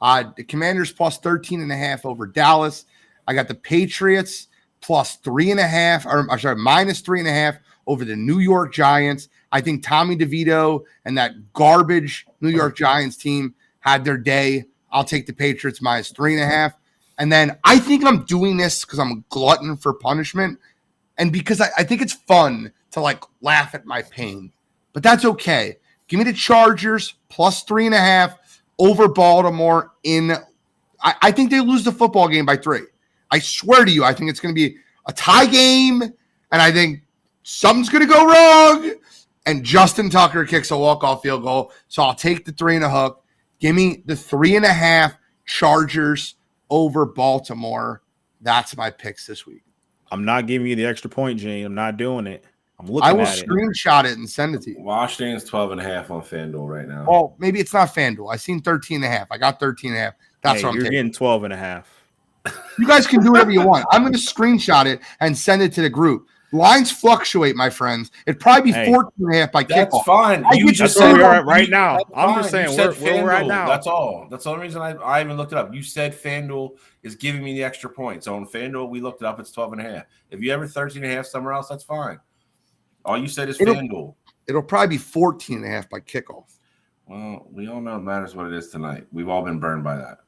The Commanders +13.5 over Dallas. I got the Patriots +3.5, or I'm sorry, -3.5 over the New York Giants. I think Tommy DeVito and that garbage New York Giants team had their day. I'll take the Patriots -3.5. And then I think I'm doing this because I'm a glutton for punishment and because I think it's fun to laugh at my pain. But that's okay. Give me the Chargers +3.5 over Baltimore I think they lose the football game by 3. I swear to you, I think it's going to be a tie game, and I think something's going to go wrong, and Justin Tucker kicks a walk-off field goal, so I'll take the 3 and a hook. Give me the 3.5 Chargers over Baltimore. That's my picks this week. I'm not giving you the extra point, Gene. I'm not doing it. I'm looking I will at screenshot it and send it to you. Washington's 12.5 on FanDuel right now. Well, maybe it's not FanDuel. I seen 13.5. I got 13.5. That's what I'm you're taking. getting 12.5. You guys can do whatever you want. I'm going to screenshot it and send it to the group. Lines fluctuate, my friends. It'd probably be 14.5 by kickoff. That's fine. You just said we are right now. I'm just saying where we're at now. That's all. That's the only reason I even looked it up. You said FanDuel is giving me the extra point. So on FanDuel, we looked it up. It's 12.5. If you ever 13.5 somewhere else, that's fine. All you said is FanDuel. It'll probably be 14.5 by kickoff. Well, we all know it matters what it is tonight. We've all been burned by that.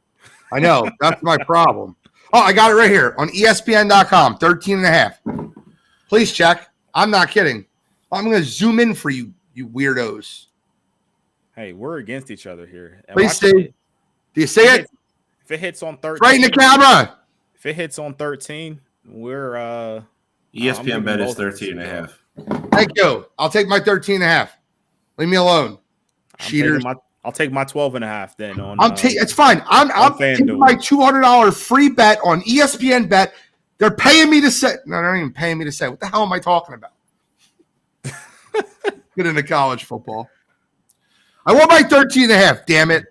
I know. That's my problem. Oh, I got it right here on ESPN.com, 13.5. Please check. I'm not kidding. I'm going to zoom in for you weirdos. Hey, we're against each other here. Please see. Do you see it? If it hits on 13. Right in the camera. If it hits on 13, we're ESPN bet is 13.5. Thank you. I'll take my 13.5. Leave me alone. Cheaters. I'll take my 12.5 then. It's fine. I'm taking my $200 free bet on ESPN bet. They're paying me to say. No, they're not even paying me to say. What the hell am I talking about? Get into college football. I want my 13.5. Damn it.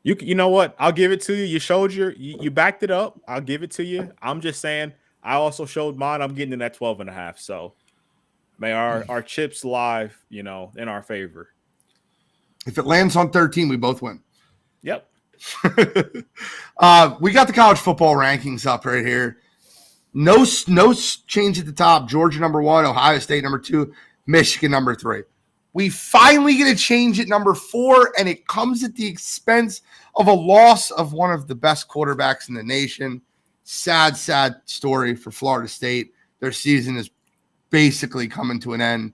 You know what? I'll give it to you. You showed you backed it up. I'll give it to you. I'm just saying. I also showed mine. I'm getting in that 12.5. So may our chips live, in our favor. If it lands on 13, we both win. Yep. We got the college football rankings up right here. No change at the top. Georgia number 1, Ohio State number 2, Michigan number 3. We finally get a change at number 4, and it comes at the expense of a loss of one of the best quarterbacks in the nation. Sad story for Florida State. Their season is basically coming to an end.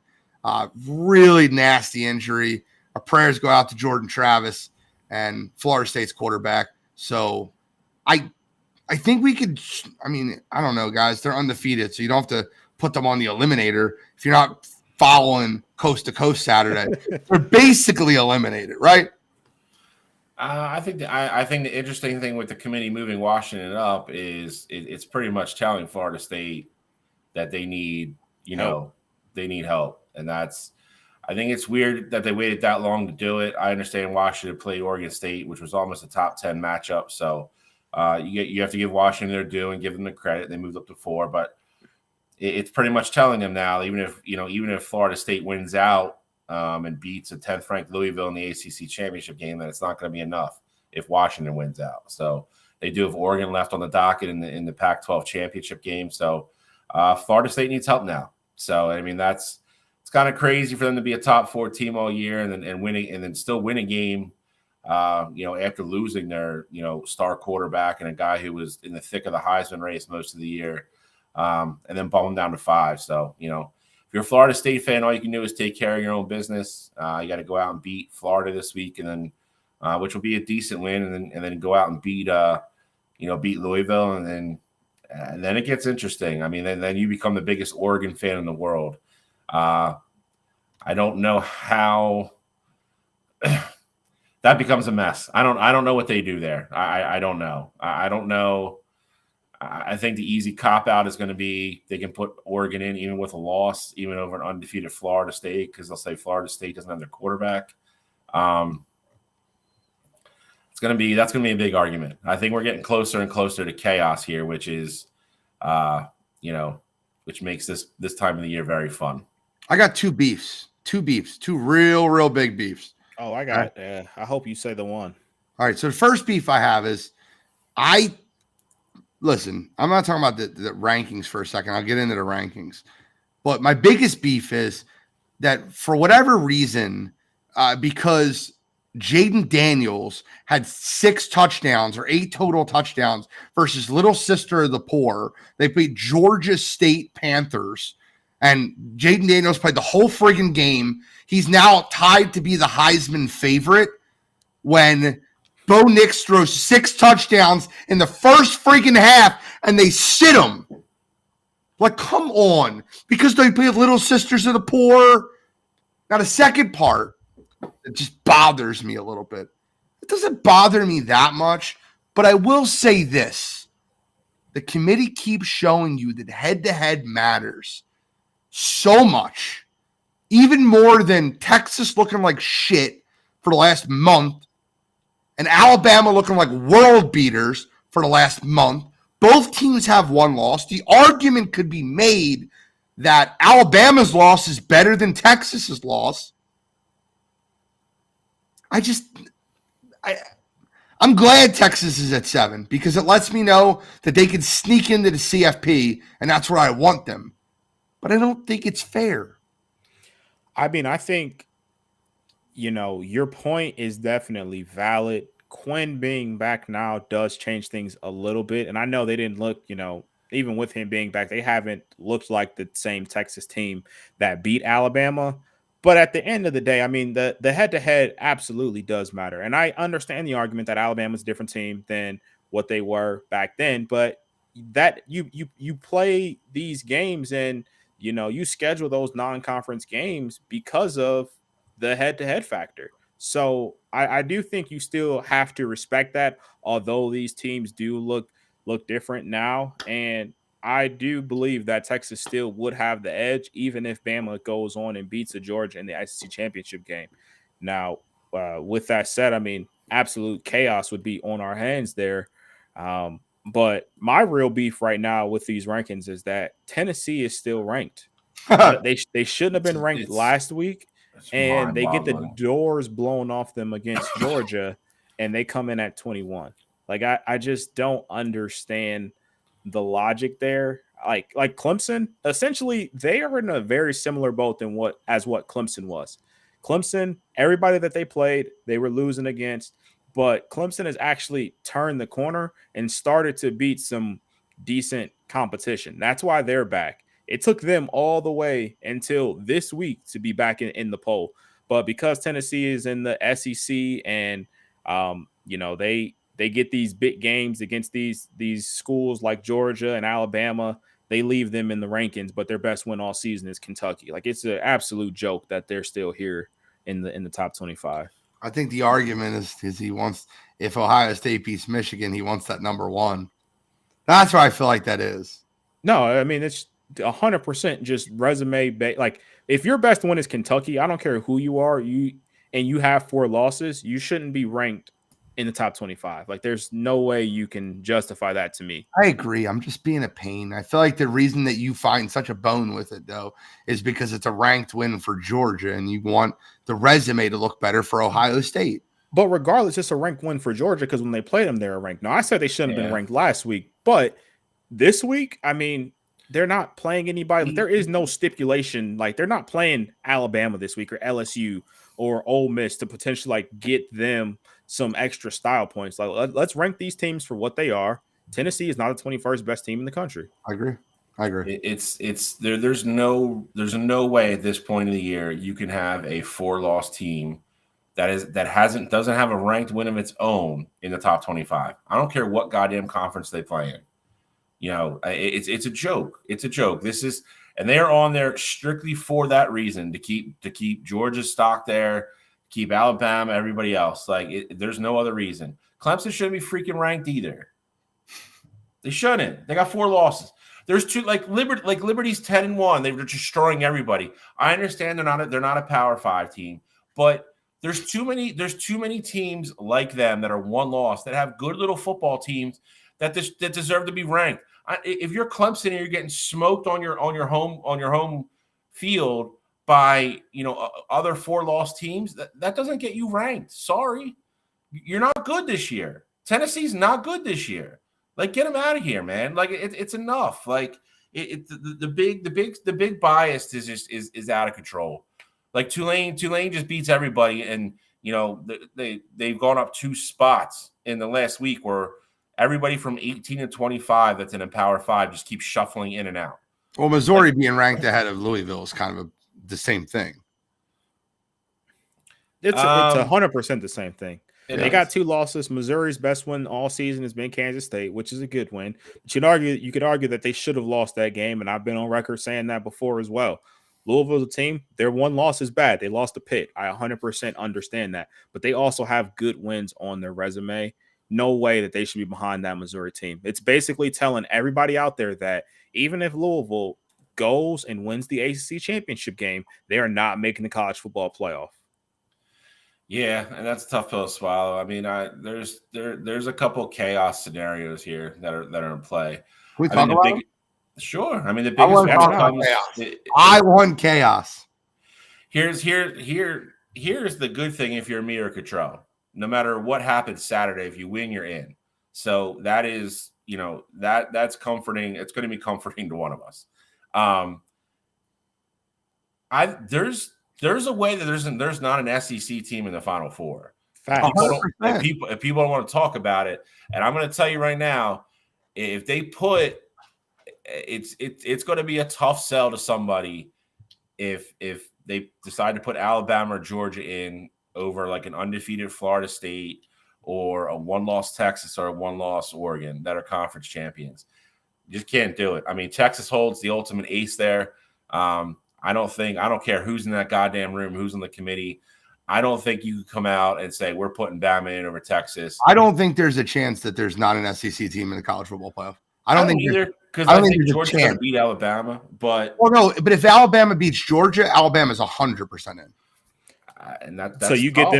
Really nasty injury. Our prayers go out to Jordan Travis and Florida State's quarterback. So I think we could – I don't know, guys. They're undefeated, so you don't have to put them on the eliminator if you're not following Coast to Coast Saturday. They're basically eliminated, right? I think the interesting thing with the committee moving Washington up is it's pretty much telling Florida State that they need help, and I think it's weird that they waited that long to do it. I understand Washington played Oregon State, which was almost a top 10 matchup, so you have to give Washington their due and give them the credit. They moved up to 4, but it's pretty much telling them now, even if Florida State wins out and beats a 10th ranked Louisville in the ACC championship game, then it's not going to be enough if Washington wins out. So they do have Oregon left on the docket in the Pac-12 championship game. So Florida State needs help now. So I mean, it's kind of crazy for them to be a top 4 team all year and winning and then still win a game. After losing their star quarterback and a guy who was in the thick of the Heisman race most of the year. And then bump them down to 5. So, if you're a Florida State fan, all you can do is take care of your own business. You got to go out and beat Florida this week, and then which will be a decent win, and then go out and beat Louisville, and then it gets interesting. I mean, then you become the biggest Oregon fan in the world. I don't know how that becomes a mess. I don't know what they do there. I don't know. I don't know. I think the easy cop-out is going to be they can put Oregon in even with a loss, even over an undefeated Florida State, because they'll say Florida State doesn't have their quarterback. That's going to be a big argument. I think we're getting closer and closer to chaos here, which is, which makes this time of the year very fun. I got two real big beefs. Oh, I got it. I hope you say the one. All right. So the first beef I have is listen, I'm not talking about the rankings for a second. I'll get into the rankings. But my biggest beef is that for whatever reason, because Jaden Daniels had 6 touchdowns or 8 total touchdowns versus Little Sister of the Poor, they played Georgia State Panthers, and Jaden Daniels played the whole friggin' game. He's now tied to be the Heisman favorite when Bo Nix throws 6 touchdowns in the first freaking half, and they sit him. Like, come on. Because they play Little Sisters of the Poor. Now, the second part, it just bothers me a little bit. It doesn't bother me that much, but I will say this. The committee keeps showing you that head-to-head matters so much, even more than Texas looking like shit for the last month, and Alabama looking like world beaters for the last month. Both teams have 1 loss. The argument could be made that Alabama's loss is better than Texas's loss. I'm glad Texas is at 7 because it lets me know that they can sneak into the CFP, and that's where I want them. But I don't think it's fair. I mean, I think your point is definitely valid. Quinn being back now does change things a little bit. And I know they didn't look, even with him being back, they haven't looked like the same Texas team that beat Alabama. But at the end of the day, I mean, the head-to-head absolutely does matter. And I understand the argument that Alabama's a different team than what they were back then. But that you play these games and, you schedule those non-conference games because of the head-to-head factor. So I do think you still have to respect that, although these teams do look different now. And I do believe that Texas still would have the edge, even if Bama goes on and beats Georgia in the SEC championship game. Now, with that said, I mean, absolute chaos would be on our hands there. But my real beef right now with these rankings is that Tennessee is still ranked. They shouldn't have been ranked last week. And they get the doors blown off them against Georgia, and they come in at 21. Like, I just don't understand the logic there. Like Clemson, essentially, they are in a very similar boat than what Clemson was. Clemson, everybody that they played, they were losing against, but Clemson has actually turned the corner and started to beat some decent competition. That's why they're back. It took them all the way until this week to be back in the poll. But because Tennessee is in the SEC and, they get these big games against these schools like Georgia and Alabama, they leave them in the rankings, but their best win all season is Kentucky. Like, it's an absolute joke that they're still here in the top 25. I think the argument is he wants, if Ohio State beats Michigan, he wants that number 1. That's where I feel like that is. No, I mean, it's 100% just resume. Like, if your best win is Kentucky, I don't care who you are, you have 4 losses, you shouldn't be ranked in the top 25. Like, there's no way you can justify that to me. I agree. I'm just being a pain. I feel like the reason that you find such a bone with it, though, is because it's a ranked win for Georgia, and you want the resume to look better for Ohio State. But regardless, it's a ranked win for Georgia because when they played them, they were ranked. Now, I said they shouldn't have been ranked last week, but this week, I mean, they're not playing anybody. Like, there is no stipulation. Like, they're not playing Alabama this week or LSU or Ole Miss to potentially like get them some extra style points. Like, let's rank these teams for what they are. Tennessee is not the 21st best team in the country. I agree. It's there. There's no way at this point of the year you can have a 4-loss team doesn't have a ranked win of its own in the top 25. I don't care what goddamn conference they play in. You know, it's a joke. It's a joke. And they're on there strictly for that reason, to keep Georgia's stock there, keep Alabama, everybody else. Like, there's no other reason. Clemson shouldn't be freaking ranked either. They shouldn't. They got 4 losses. There's 2, like Liberty's 10-1. They were destroying everybody. I understand they're not a Power 5 team, but there's too many teams like them that are 1 loss that have good little football teams that deserve to be ranked. If you're Clemson and you're getting smoked on your home field by other 4-loss teams, that doesn't get you ranked. Sorry, you're not good this year. Tennessee's not good this year. Like, get them out of here, man. Like, it's enough. Like, the big bias is out of control. Like, Tulane just beats everybody, and they've gone up 2 spots in the last week where everybody from 18 to 25 that's in a Power 5 just keeps shuffling in and out. Well, Missouri being ranked ahead of Louisville is kind of the same thing. It's 100% the same thing. They got 2 losses. Missouri's best win all season has been Kansas State, which is a good win. But you could argue that they should have lost that game, and I've been on record saying that before as well. Louisville's a team, their 1 loss is bad. They lost to Pitt. I 100% understand that. But they also have good wins on their resume. No way that they should be behind that Missouri team. It's basically telling everybody out there that even if Louisville goes and wins the ACC championship game, they are not making the college football playoff. Yeah, and that's a tough pill to swallow. I mean, there's a couple of chaos scenarios here that are in play. Can we talk about it? Sure. I mean, the biggest I want chaos. Here's the good thing if you're me or Cottrell. No matter what happens Saturday, if you win, you're in. So that is, that's comforting. It's going to be comforting to one of us. There's a way that there's not an SEC team in the Final Four. If people don't want to talk about it, and I'm going to tell you right now, if they put it's going to be a tough sell to somebody if they decide to put Alabama or Georgia in over like an undefeated Florida State or a 1-loss Texas or a 1-loss Oregon that are conference champions. You just can't do it. I mean, Texas holds the ultimate ace there. I don't care who's in that goddamn room, who's on the committee. I don't think you can come out and say we're putting Bama in over Texas. I don't think there's a chance that there's not an SEC team in the college football playoff. I don't think either, because I think Georgia's going to beat Alabama. But if Alabama beats Georgia, Alabama's 100% in. And that's so you tough. You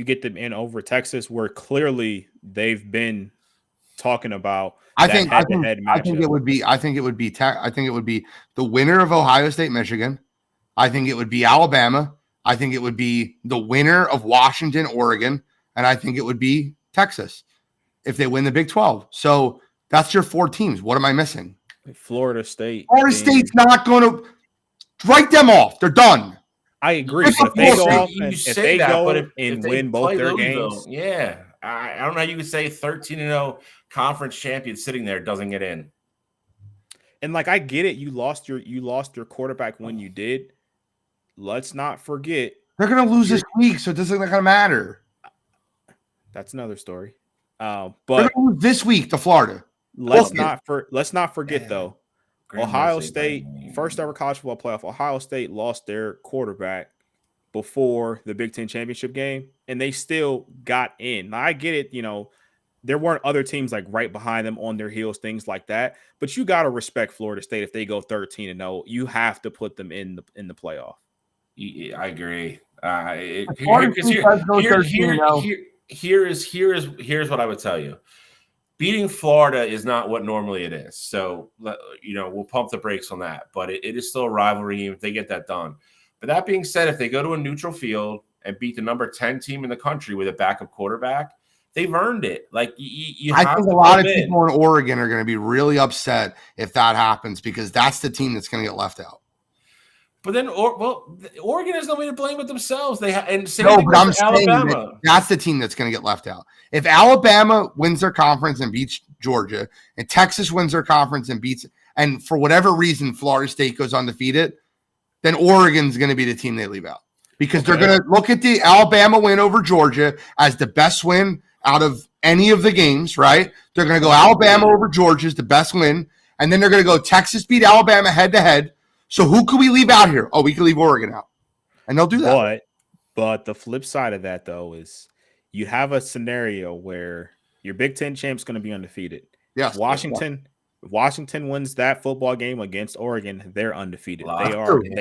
get them in over Texas, where clearly they've been talking about. I think it would be the winner of Ohio State, Michigan. I think it would be Alabama. I think it would be the winner of Washington, Oregon, and I think it would be Texas if they win the Big 12. So that's your 4 teams. What am I missing? Florida State. Florida State's not going to write them off. They're done. I agree. But if they go and win both their games, yeah, I don't know how you could say 13-0 conference champion sitting there doesn't get in. And like, I get it. You lost your quarterback when you did. Let's not forget they're going to lose this week, so it doesn't going to matter. That's another story. But they're going to lose this week to Florida. Let's not forget though. Ohio State, first ever college football playoff. Ohio State lost their quarterback before the Big Ten championship game, and they still got in. Now, I get it, there weren't other teams like right behind them on their heels, things like that. But you got to respect Florida State. If they go 13-0, you have to put them in the playoff. I agree. Here's what I would tell you. Beating Florida is not what normally it is. So, we'll pump the brakes on that. But it is still a rivalry game if they get that done. But that being said, if they go to a neutral field and beat the number 10 team in the country with a backup quarterback, they've earned it. Like I think a lot of people in Oregon are going to be really upset if that happens because that's the team that's going to get left out. But then, Oregon has no way to blame it themselves. But I'm saying that's the team that's going to get left out. If Alabama wins their conference and beats Georgia, and Texas wins their conference and beats, and for whatever reason Florida State goes undefeated, then Oregon's going to be the team they leave out because they're going to look at the Alabama win over Georgia as the best win out of any of the games, right? They're going to go Alabama over Georgia is the best win, and then they're going to go Texas beat Alabama head-to-head. So who could we leave out here? Oh, we could leave Oregon out. And they'll do that. But the flip side of that, though, is you have a scenario where your Big Ten champ's going to be undefeated. Yes. If Washington wins that football game against Oregon, they're undefeated. They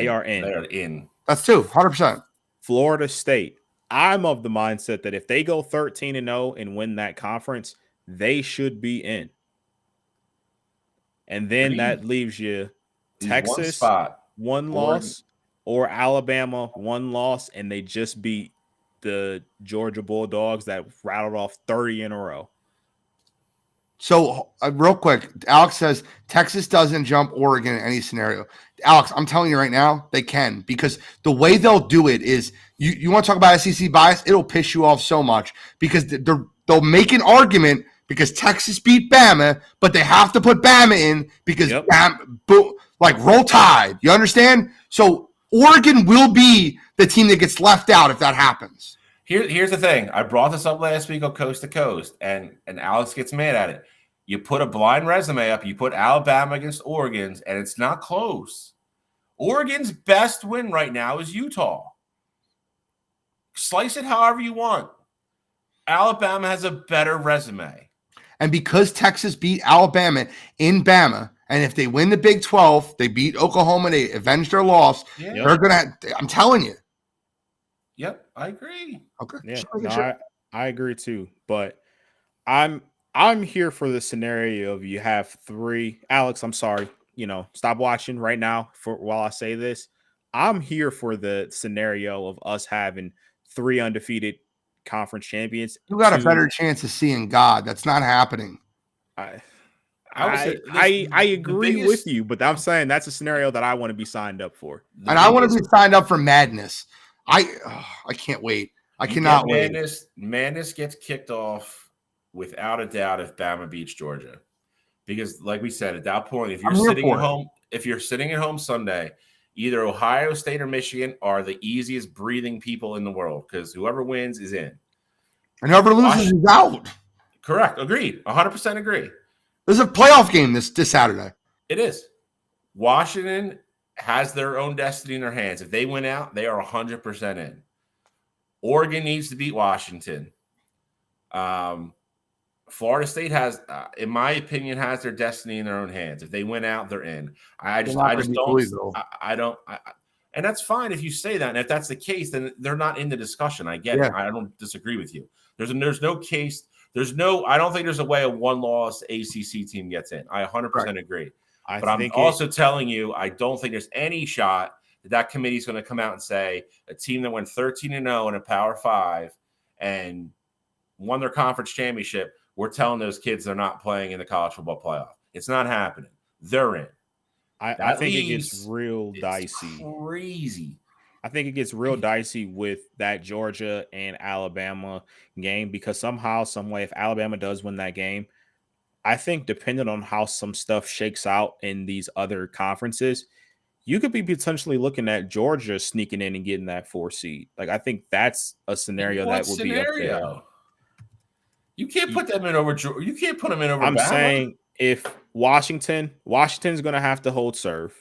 are in. They're in. That's 100%. Florida State. I'm of the mindset that if they go 13-0 and win that conference, they should be in. And then that leaves you Texas, one loss, or Alabama, one loss, and they just beat the Georgia Bulldogs that rattled off 30 in a row. So, real quick, Alex says Texas doesn't jump Oregon in any scenario. Alex, I'm telling you right now, they can because the way they'll do it is you want to talk about SEC bias, it'll piss you off so much because they'll make an argument because Texas beat Bama, but they have to put Bama in because Bama, like roll tide. You understand? So Oregon will be the team that gets left out if that happens. Here's the thing. I brought this up last week on Coast to Coast, and Alex gets mad at it. You put a blind resume up, you put Alabama against Oregon's, and it's not close. Oregon's best win right now is Utah. Slice it however you want. Alabama has a better resume. And because Texas beat Alabama in Bama, and if they win the Big 12, they beat Oklahoma, they avenge their loss, they're going to – I'm telling you. Yep, I agree. Okay. Yeah, I agree too. But I'm here for the scenario of you have three. Alex, I'm sorry. Stop watching right now while I say this. I'm here for the scenario of us having 3 undefeated conference champions. You got a better chance of seeing God. That's not happening. I agree with you, but I'm saying that's a scenario that I want to be signed up for. And I want to be signed up for madness. I can't wait. I cannot wait. Madness gets kicked off without a doubt if Bama beats Georgia. Because like we said, at that point, if you're sitting at home Sunday, either Ohio State or Michigan are the easiest breathing people in the world because whoever wins is in. And whoever loses is out. Correct. Agreed. 100% agree. There's a playoff game this Saturday. It is. Washington has their own destiny in their hands. If they win out, they are 100% in. Oregon needs to beat Washington. Florida State has, in my opinion, has their destiny in their own hands. If they win out, they're in. I don't. And that's fine if you say that. And if that's the case, then they're not in the discussion. I get it. I don't disagree with you. There's no case. I don't think there's a way a one-loss ACC team gets in. I 100% agree. But I'm also telling you, I don't think there's any shot that committee is going to come out and say a team that went 13-0 in a Power 5 and won their conference championship, we're telling those kids they're not playing in the college football playoff. It's not happening. They're in. I think it gets real dicey. Crazy. I think it gets real dicey with that Georgia and Alabama game because somehow, some way, if Alabama does win that game, I think depending on how some stuff shakes out in these other conferences, you could be potentially looking at Georgia sneaking in and getting that 4 seed. Like, I think that's a scenario that would be up there. You can't put them in over. You can't put them in over. I'm saying if Washington's going to have to hold serve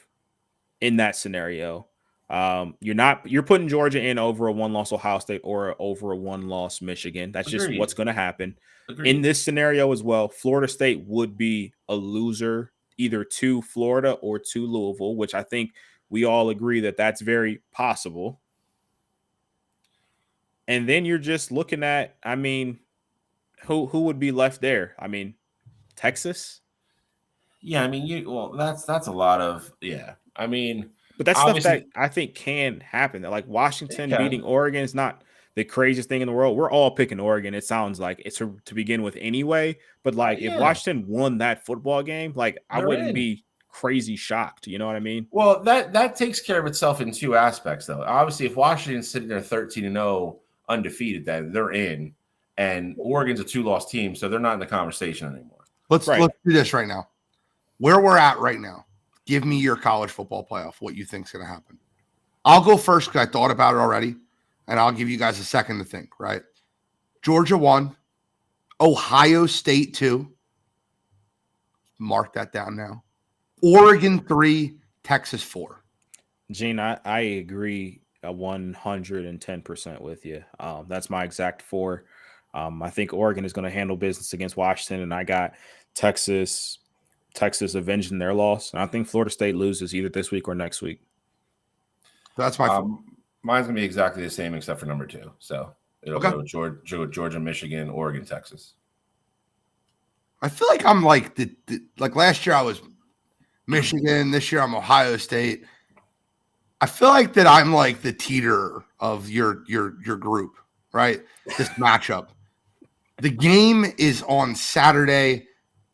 in that scenario. You're putting Georgia in over a 1-loss Ohio State or over a 1-loss Michigan. That's just what's going to happen. Agreed. In this scenario as well. Florida State would be a loser either to Florida or to Louisville, which I think we all agree that that's very possible. And then you're just looking at, I mean, who would be left there? I mean, Texas. Yeah, I mean, that's a lot of I mean, but that's stuff that I think can happen. Like Washington beating Oregon is not the craziest thing in the world. We're all picking Oregon. It sounds like it's to begin with anyway. But like if Washington won that football game, like I wouldn't be crazy shocked. You know what I mean? Well, that takes care of itself in two aspects, though. Obviously, if Washington's sitting there 13-0 undefeated, then they're in, and Oregon's a 2-loss team, so they're not in the conversation anymore. Let's do this right now. Where we're at right now, give me your college football playoff, what you think is going to happen. I'll go first because I thought about it already, and I'll give you guys a second to think, right? Georgia 1, Ohio State 2. Mark that down now. Oregon 3, Texas 4. Gene, I agree 110% with you. That's my exact 4. I think Oregon is going to handle business against Washington, and I got Texas avenging their loss. And I think Florida State loses either this week or next week. That's my mine's gonna be exactly the same except for number 2. So it'll go Georgia, Michigan, Oregon, Texas. I feel like I'm like like last year I was Michigan. This year I'm Ohio State. I feel like that I'm like the teeter of your group, right? This matchup. The game is on Saturday.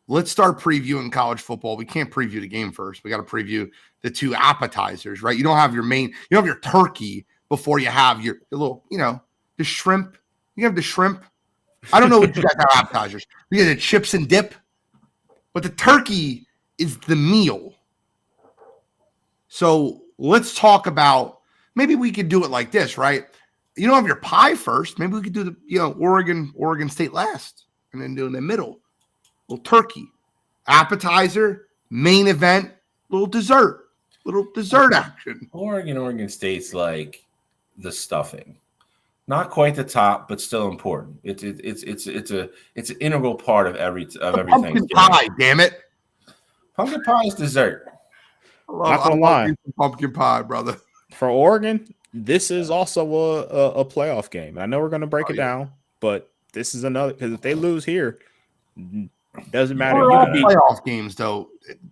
Let's start previewing college football. We can't preview the game first. We got to preview the 2 appetizers, right? You don't have your turkey before you have your little, the shrimp. You have the shrimp. I don't know what you guys have appetizers. We get the chips and dip, but the turkey is the meal. So let's talk about, maybe we could do it like this, right? You don't have your pie first. Maybe we could do the, Oregon State last and then do in the middle. Little turkey, appetizer, main event, little dessert action. Oregon State's like the stuffing, not quite the top, but still important. It's an integral part of everything. Pumpkin pie, damn it! Pumpkin pie is dessert. Not gonna lie, pumpkin pie, brother. For Oregon, this is also a playoff game. I know we're gonna break it down, but this is another, because if they lose here. Doesn't matter. We're all playoff games, though,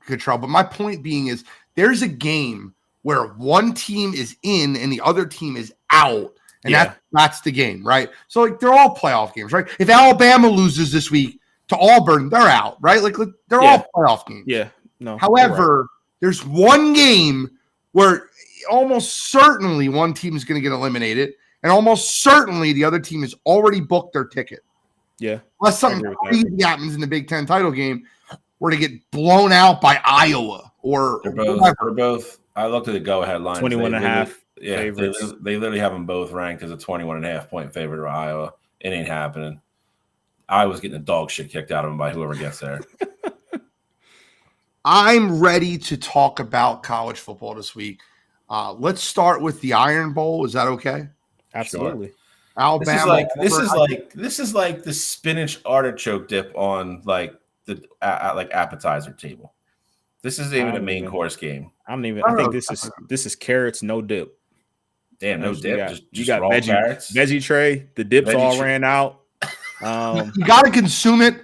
Cottrell. But my point being is there's a game where one team is in and the other team is out, and that's the game, right? So like they're all playoff games, right? If Alabama loses this week to Auburn, they're out, right? Like they're all playoff games. Yeah. No. However, there's one game where almost certainly one team is going to get eliminated, and almost certainly the other team has already booked their ticket. Yeah. Unless something crazy happens in the Big Ten title game, where to get blown out by Iowa or they're both. I looked at the go-ahead line. 21.5. They literally have them both ranked as a 21.5 point favorite of Iowa. It ain't happening. Iowa's getting the dog shit kicked out of them by whoever gets there. I'm ready to talk about college football this week. Let's start with the Iron Bowl. Is that okay? Absolutely. Sure. Alabama. This is like the spinach artichoke dip on like the appetizer table. This isn't even a main course game. I think this is carrots, no dip. Damn, no dip. You got veggie tray. The dips all ran out. You got to consume it,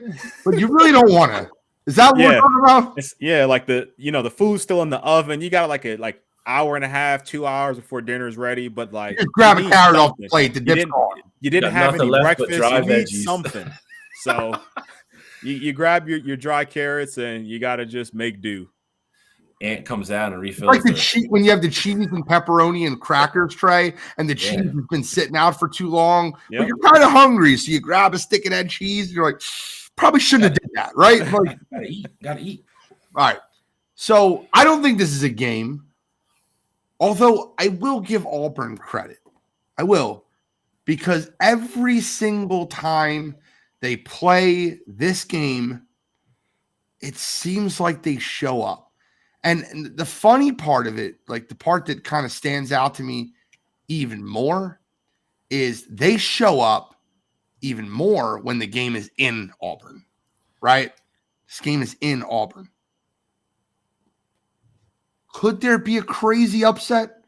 but you really don't want to. Is that what we're talking about? Like the food's still in the oven. You got like hour and a half, 2 hours before dinner's ready, but like just grab a carrot off the plate. You didn't have any breakfast. You need something. So you grab your dry carrots and you got to just make do. Aunt comes out and refills. Like when you have the cheese and pepperoni and crackers tray, and the cheese has been sitting out for too long, but you're kind of hungry, so you grab a stick of that cheese. And you're like, probably shouldn't have did that, right? Like, gotta eat. All right. So I don't think this is a game. Although I will give Auburn credit. I will. Because every single time they play this game, it seems like they show up. And the funny part of it, like the part that kind of stands out to me even more, is they show up even more when the game is in Auburn, right? This game is in Auburn. Could there be a crazy upset?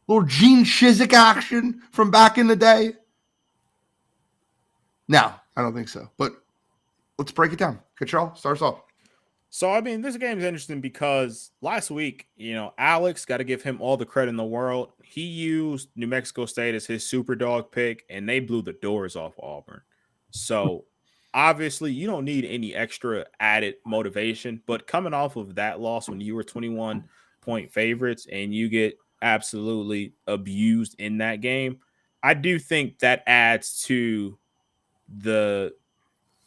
Little Gene Chizik action from back in the day? No, I don't think so. But let's break it down. Cottrell, start us off. So, I mean, this game is interesting because last week, Alex, got to give him all the credit in the world. He used New Mexico State as his super dog pick, and they blew the doors off Auburn. So, obviously, you don't need any extra added motivation. But coming off of that loss when you were 21-point favorites and you get absolutely abused in that game, I do think that adds to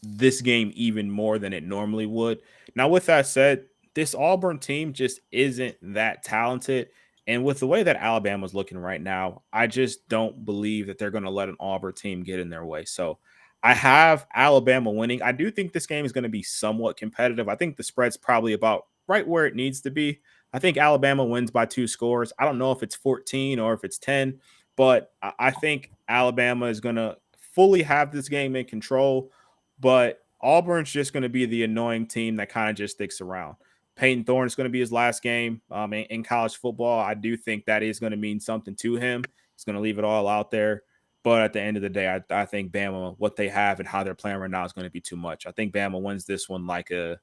this game even more than it normally would. Now, with that said, this Auburn team just isn't that talented. And with the way that Alabama's looking right now, I just don't believe that they're going to let an Auburn team get in their way. So I have Alabama winning. I do think this game is going to be somewhat competitive. I think the spread's probably about right where it needs to be. I think Alabama wins by 2 scores. I don't know if it's 14 or if it's 10, but I think Alabama is going to fully have this game in control. But Auburn's just going to be the annoying team that kind of just sticks around. Peyton Thorne is going to be his last game in college football. I do think that is going to mean something to him. He's going to leave it all out there. But at the end of the day, I think Bama, what they have and how they're playing right now is going to be too much. I think Bama wins this one like a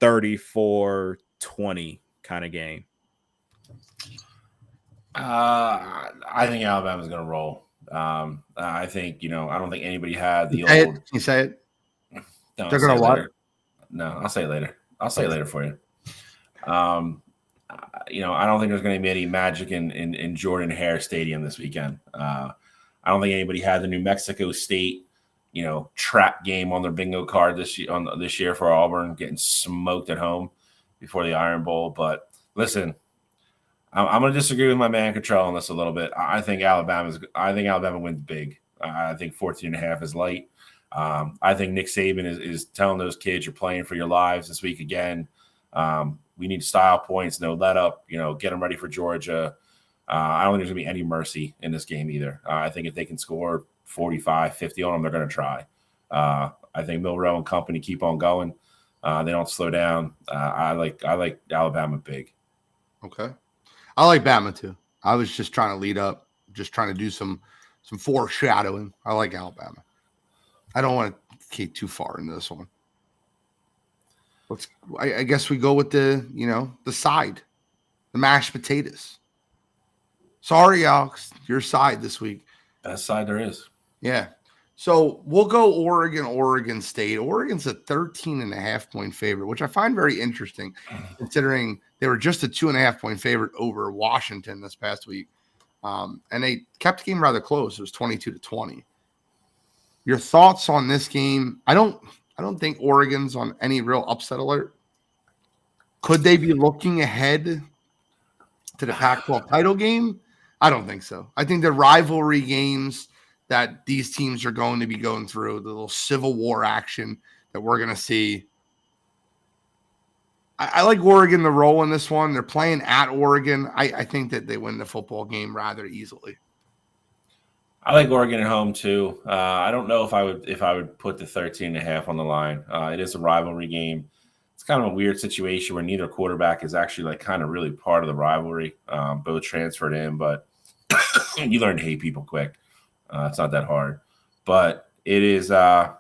34-20 kind of game. I think Alabama's going to roll. I think, I don't think anybody had the old. Can you say it? No, they're going to what? No, I'll say it later. I'll say it later for you. I don't think there's going to be any magic in Jordan Hare Stadium this weekend. I don't think anybody had the New Mexico State, trap game on their bingo card this year for Auburn, getting smoked at home before the Iron Bowl. But listen, I'm going to disagree with my man Cottrell on this a little bit. I think Alabama wins big. I think 14.5 is light. I think Nick Saban is telling those kids, you're playing for your lives this week again. We need style points, no let up, get them ready for Georgia. I don't think there's going to be any mercy in this game either. I think if they can score 45, 50 on them, they're going to try. I think Milroe and company keep on going. They don't slow down. I like Alabama big. Okay. I like Bama too. I was just trying to lead up, just trying to do some foreshadowing. I like Alabama. I don't want to get too far into this one. I guess we go with the side, the mashed potatoes. Sorry, Alex, your side this week. Best side there is. Yeah. So we'll go Oregon State. Oregon's a 13.5-point favorite, which I find very interesting considering they were just a 2.5-point favorite over Washington this past week. And they kept the game rather close. It was 22-20. Your thoughts on this game? I don't think Oregon's on any real upset alert. Could they be looking ahead to the Pac-12 title game? I don't think so. I think the rivalry games that these teams are going to be going through, the little Civil War action that we're going to see. I like Oregon to roll in this one. They're playing at Oregon. I think that they win the football game rather easily. I like Oregon at home too. I don't know if I would put the 13.5 on the line. It is a rivalry game. It's kind of a weird situation where neither quarterback is actually like kind of really part of the rivalry. Both transferred in, but you learn to hate people quick. It's not that hard, but it is. I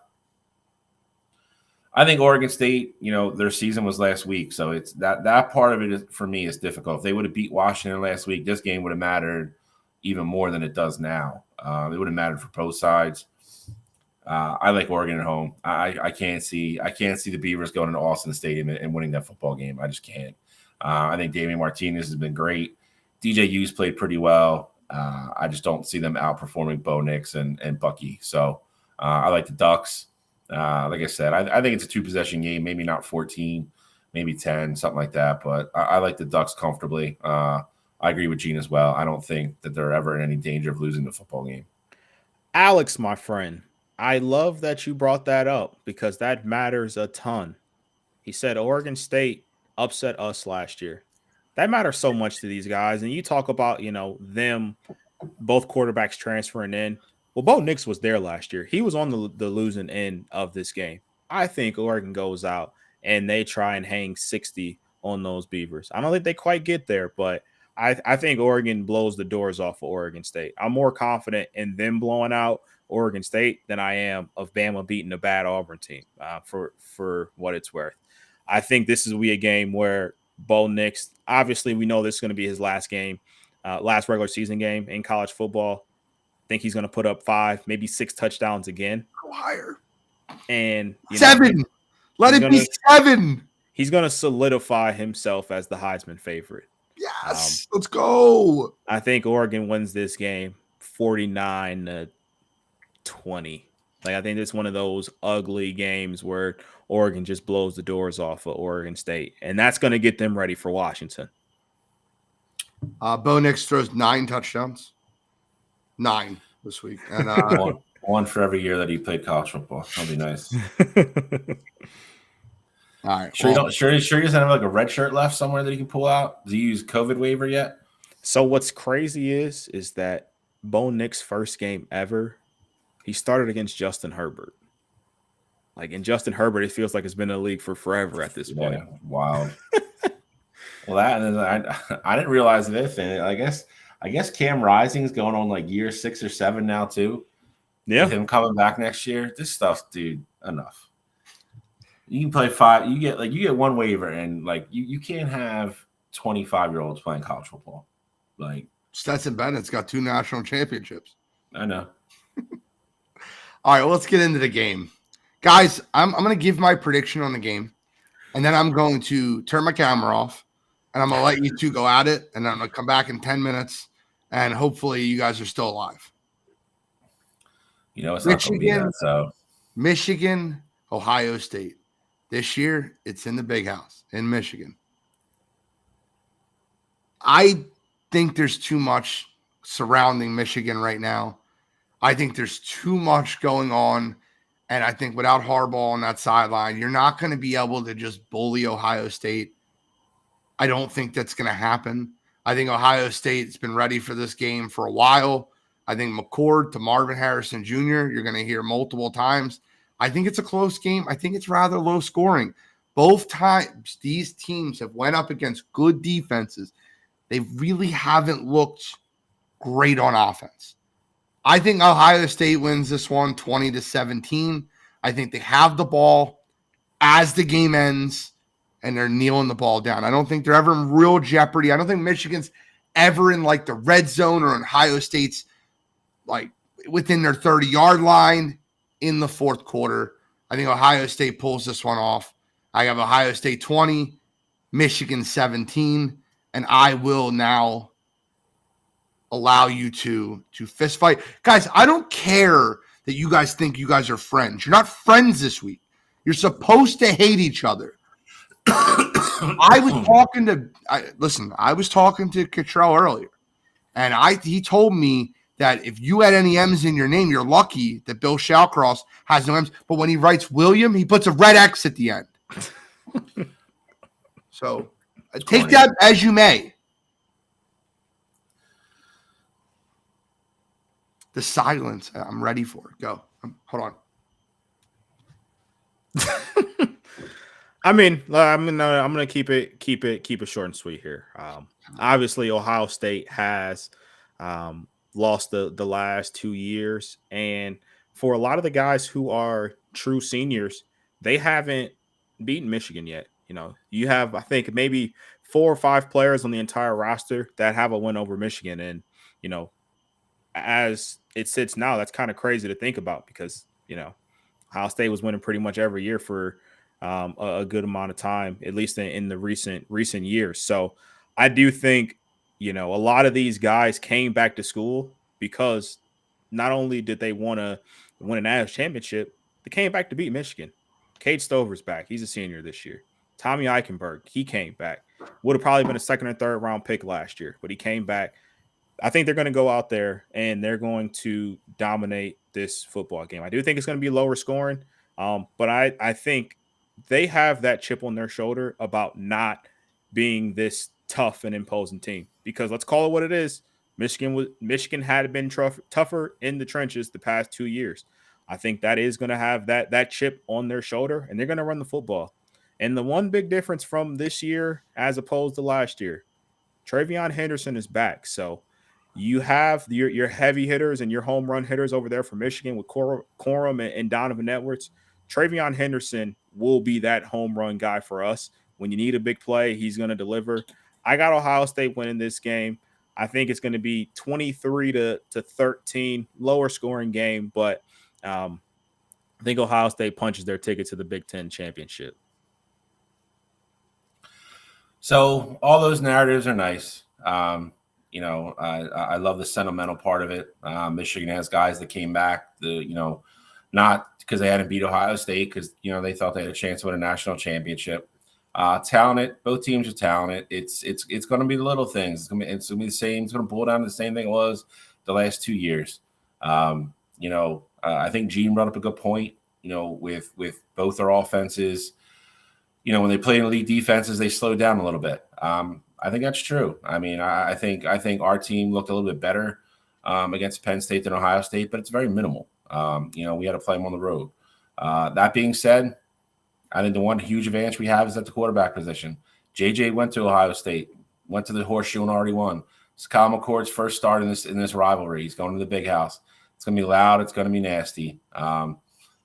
think Oregon State, their season was last week, so it's that part of it for me is difficult. If they would have beat Washington last week, this game would have mattered even more than it does now. It would have mattered for both sides. I like Oregon at home. I can't see the Beavers going into Austin Stadium and winning that football game. I just can't. I think Damian Martinez has been great. DJ Hughes played pretty well. I just don't see them outperforming Bo Nix and Bucky. So I like the Ducks. Like I said, I think it's a 2-possession game, maybe not 14, maybe 10, something like that. But I like the Ducks comfortably. I agree with Gene as well. I don't think that they're ever in any danger of losing the football game. Alex, my friend, I love that you brought that up because that matters a ton. He said Oregon State upset us last year. That matters so much to these guys. And you talk about, them, both quarterbacks transferring in. Well, Bo Nix was there last year. He was on the losing end of this game. I think Oregon goes out and they try and hang 60 on those Beavers. I don't think they quite get there, but I think Oregon blows the doors off of Oregon State. I'm more confident in them blowing out Oregon State than I am of Bama beating a bad Auburn team, for what it's worth. I think this will be a game where Bo Nix, obviously we know this is going to be his last game, last regular season game in college football. I think he's going to put up 5, maybe 6 touchdowns again. Go higher. And 7. Let it be 7. He's going to solidify himself as the Heisman favorite. Yes, let's go. I think Oregon wins this game 49-20. I think it's one of those ugly games where Oregon just blows the doors off of Oregon State, and that's going to get them ready for Washington. Bo Nix throws 9 touchdowns. 9 this week. And one for every year that he played college football. That'll be nice. All right. Sure, he doesn't have like a red shirt left somewhere that he can pull out? Does he use COVID waiver yet? So what's crazy is that Bo Nix's first game ever, he started against Justin Herbert. And Justin Herbert, it feels like it's been in the league for forever at this point. Wild. Well, I didn't realize this, and I guess Cam Rising's going on year 6 or 7 now too. Yeah, with him coming back next year. This stuff, dude, enough. You can play 5. You get one waiver, and you can't have 25-year-olds playing college football. Stetson Bennett's got 2 national championships. I know. All right, well, let's get into the game. Guys, I'm going to give my prediction on the game, and then I'm going to turn my camera off, and I'm going to let you 2 go at it, and then I'm going to come back in 10 minutes, and hopefully you guys are still alive. It's not going to be that, so. Michigan, Ohio State. This year, it's in the big house in Michigan. I think there's too much surrounding Michigan right now. I think there's too much going on. And I think without Harbaugh on that sideline, you're not going to be able to just bully Ohio State. I don't think that's going to happen. I think Ohio State's been ready for this game for a while. I think McCord to Marvin Harrison Jr., you're going to hear multiple times. I think it's a close game. I think it's rather low scoring. Both times these teams have went up against good defenses. They really haven't looked great on offense. I think Ohio State wins this one 20-17. I think they have the ball as the game ends, and they're kneeling the ball down. I don't think they're ever in real jeopardy. I don't think Michigan's ever in the red zone or in Ohio State's within their 30-yard line in the fourth quarter. I think Ohio State pulls this one off. I have Ohio State 20, Michigan 17, and I will now allow you to fist fight. Guys, I don't care that you guys think you guys are friends. You're not friends this week. You're supposed to hate each other. I was talking to Cottrell earlier, and he told me that if you had any M's in your name, you're lucky that Bill Shawcross has no M's. But when he writes William, he puts a red X at the end. So take that as you may. The silence, I'm ready for it. Go. Hold on. I'm gonna keep it short and sweet here. Obviously, Ohio State has lost the last 2 years, and for a lot of the guys who are true seniors, they haven't beaten Michigan yet. You have, I think, maybe 4 or 5 players on the entire roster that have a win over Michigan, and as it sits now, that's kind of crazy to think about because Ohio State was winning pretty much every year for a good amount of time, at least in the recent years. So I do think a lot of these guys came back to school because not only did they want to win a national championship, they came back to beat Michigan. Cade Stover's back. He's a senior this year. Tommy Eichenberg, he came back. Would have probably been a 2nd or 3rd round pick last year, but he came back. I think they're going to go out there and they're going to dominate this football game. I do think it's going to be lower scoring, but I think they have that chip on their shoulder about not being this tough and imposing team. Because let's call it what it is. Michigan had been tougher in the trenches the past 2 years. I think that is going to have that chip on their shoulder, and they're going to run the football. And the one big difference from this year as opposed to last year, Travion Henderson is back. So you have your heavy hitters and your home run hitters over there for Michigan with Corum and Donovan Edwards. Travion Henderson will be that home run guy for us. When you need a big play, he's going to deliver. I got Ohio State winning this game. I think it's going to be 23-13, lower scoring game, but I think Ohio State punches their ticket to the Big Ten championship. So all those narratives are nice. I love the sentimental part of it. Michigan has guys that came back, not because they hadn't beat Ohio State, because, they thought they had a chance to win a national championship. Talented, both teams are talented. It's going to be the little things. It's going to be the same. It's going to boil down to the same thing it was the last 2 years. I think Gene brought up a good point. With both their offenses, when they play in elite defenses, they slow down a little bit. I think that's true. I mean, I think our team looked a little bit better against Penn State than Ohio State, but it's very minimal. We had to play them on the road. That being said, I think the one huge advantage we have is at the quarterback position. JJ went to Ohio State, went to the Horseshoe and already won. It's Kyle McCord's first start in this rivalry. He's going to the big house. It's going to be loud. It's going to be nasty. The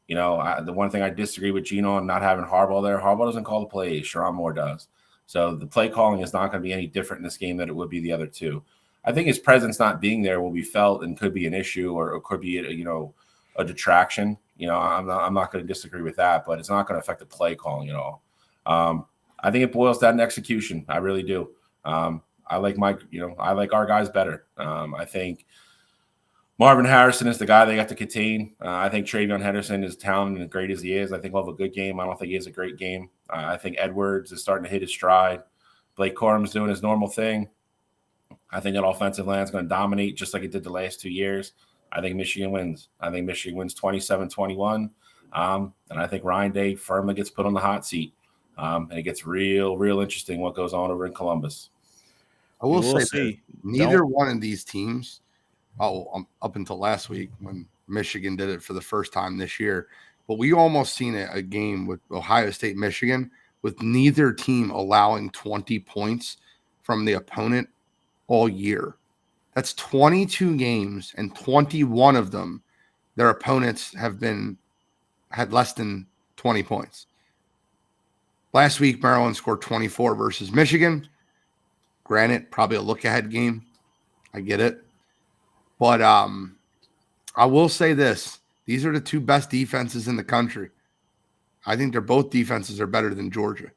one thing I disagree with Gene on, not having Harbaugh there. Harbaugh doesn't call the plays. Sherrone Moore does. So the play calling is not going to be any different in this game than it would be the other two. I think his presence not being there will be felt and could be an issue or could be a detraction. I'm not going to disagree with that, but it's not going to affect the play calling at all. I think it boils down to execution. I really do. I like our guys better. I think Marvin Harrison is the guy they got to contain. I think Travion Henderson is talented and great as he is. I think he'll have a good game. I don't think he has a great game. I think Edwards is starting to hit his stride. Blake Corum's doing his normal thing. I think that offensive line is going to dominate just like it did the last 2 years. I think Michigan wins. I think Michigan wins 27-21. And I think Ryan Day firmly gets put on the hot seat. And it gets real interesting what goes on over in Columbus. I will say neither one of these teams, up until last week when Michigan did it for the first time this year, but we almost seen a game with Ohio State, Michigan, with neither team allowing 20 points from the opponent all year. That's 22 games, and 21 of them, their opponents had less than 20 points. Last week, Maryland scored 24 versus Michigan. Granted, probably a look-ahead game. I get it. But I will say this. These are the two best defenses in the country. I think both defenses are better than Georgia.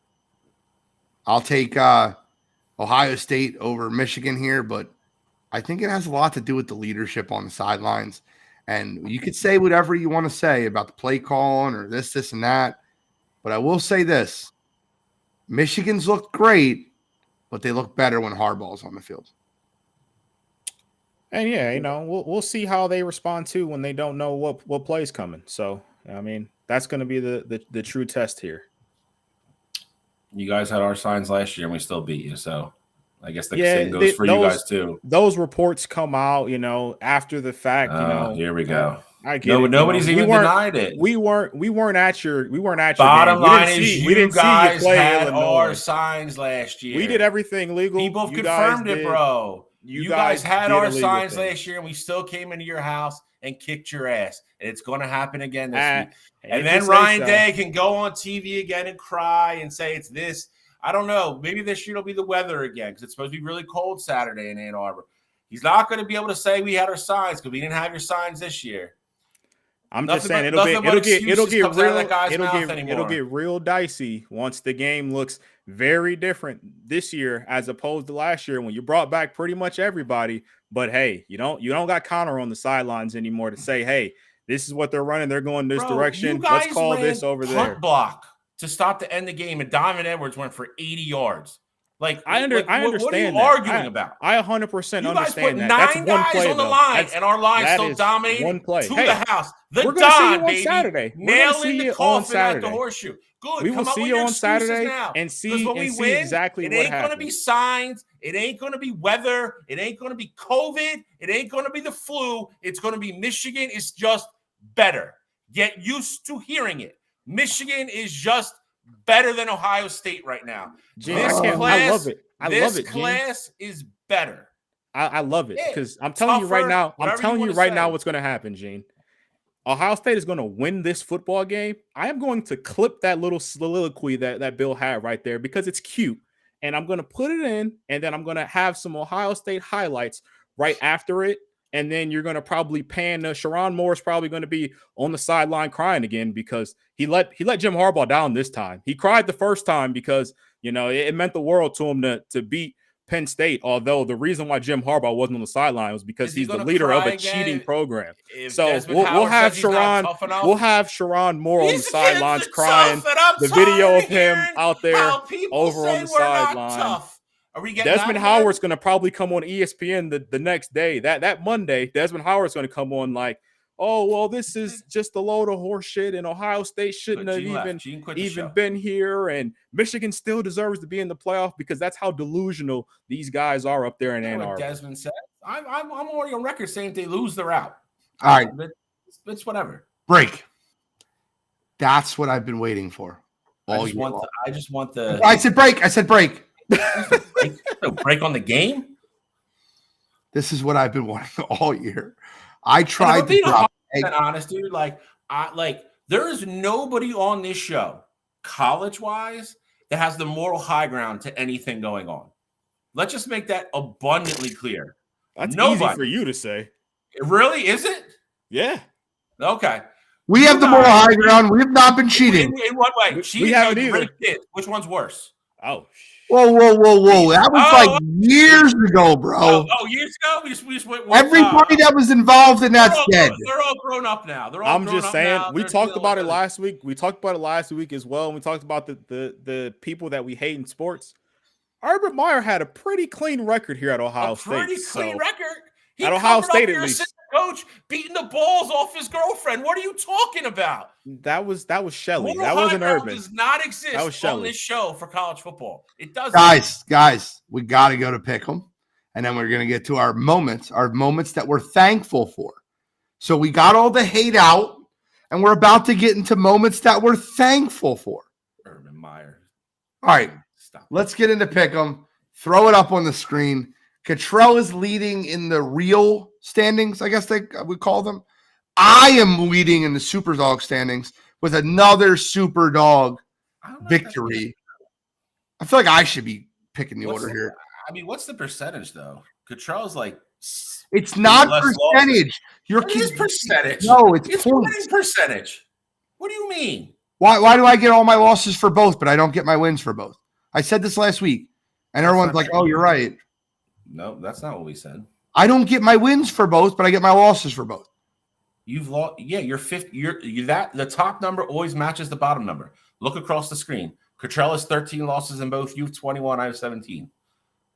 I'll take Ohio State over Michigan here, but I think it has a lot to do with the leadership on the sidelines. And you could say whatever you want to say about the play calling or this, and that. But I will say this. Michigan's looked great, but they look better when Harbaugh's on the field. And we'll see how they respond too when they don't know what play's coming. So, I mean, that's going to be the true test here. You guys had our signs last year and we still beat you. So I guess the same goes for you guys too. Those reports come out, after the fact, Here we go. I get it. Nobody's even denied it. We weren't at your bottom game. line is you guys had our signs last year. We did everything legal. People confirmed it, bro. You guys had our signs last year, and we still came into your house and kicked your ass. And it's going to happen again this week. And then Ryan Day can go on TV again and cry and say it's this. I don't know. Maybe this year it'll be the weather again because it's supposed to be really cold Saturday in Ann Arbor. He's not going to be able to say we had our signs because we didn't have your signs this year. I'm just saying it'll get real dicey once the game looks very different this year as opposed to last year when you brought back pretty much everybody. But hey, you don't got Connor on the sidelines anymore to say, hey, this is what they're running. They're going this direction. Let's call this over there. Punt block to stop to end the game, and Donovan Edwards went for 80 yards. I understand. What are you arguing about? I 100% understand that. That's one play on the line, and our line still dominated one play. To the house. We're going to see you on baby. Saturday. Nail in the coffin at the Horseshoe. Good. We will Come up see with you your on excuses Saturday now. and see when we win, exactly it what ain't going to be happens. signs. It ain't going to be weather. It ain't going to be COVID. It ain't going to be the flu. It's going to be Michigan is just better. Get used to hearing it. Michigan is just better than Ohio State right now. Gene, I love it. This class is better. I love it because I'm telling you right now. I'm telling you right now what's going to happen, Gene. Ohio State is going to win this football game. I am going to clip that little soliloquy that Bill had right there because it's cute. And I'm going to put it in, and then I'm going to have some Ohio State highlights right after it. And then you're going to probably pan. Sharon Moore's probably going to be on the sideline crying again because he let Jim Harbaugh down this time. He cried the first time because, it meant the world to him to beat Penn State, although the reason why Jim Harbaugh wasn't on the sideline was because he's the leader of a cheating program. So we'll have Sharon Moore on the sidelines crying. The video of him out there over on the sideline. Desmond Howard's going to probably come on ESPN the next day. That Monday, Desmond Howard's going to come on like, oh, well, this is just a load of horse shit, and Ohio State shouldn't have even been here, and Michigan still deserves to be in the playoff because that's how delusional these guys are up there in Ann Arbor. Desmond said, I'm already on record saying if they lose, they're out. All right. It's whatever. Break. That's what I've been waiting for. I just want the. I said break. Break on the game? This is what I've been wanting all year. I tried to drop. Honest, dude. There is nobody on this show, college-wise, that has the moral high ground to anything going on. Let's just make that abundantly clear. That's easy for you to say. It really is it? Yeah. Okay. We have the moral high ground. We have not been cheating. In what way? We haven't either. Which one's worse? Oh, Whoa. That was years ago, bro. Years ago? We just went everybody that was involved in that's dead. They're all grown up now. I'm just saying, we talked about it last week. We talked about it last week as well. And we talked about the people that we hate in sports. Urban Meyer had a pretty clean record here at Ohio State. Pretty clean record. He at Ohio State, at least. Coach beating the balls off his girlfriend. What are you talking about? That was Shelley. That wasn't Urban. Does not exist on this show for college football. It doesn't. Guys, we got to go to pick 'em, and then we're gonna get to our moments that we're thankful for. So we got all the hate out, and we're about to get into moments that we're thankful for. Urban Meyer. All right, let's get into pick 'em. Throw it up on the screen. Cottrell is leading in the real standings, I guess they would call them. I am leading in the Super Dog standings with another Super Dog victory. I feel like I should be picking the order here. I mean, what's the percentage, though? Cottrell's like... It's not percentage. What is percentage? No, it's points. Percentage. What do you mean? Why do I get all my losses for both, but I don't get my wins for both? I said this last week, and everyone's like, oh, you're right. No, that's not what we said. I don't get my wins for both, but I get my losses for both. You've lost. Yeah, you're fifth. You're that the top number always matches the bottom number. Look across the screen. Cottrell has 13 losses in both. You have 21. I have 17.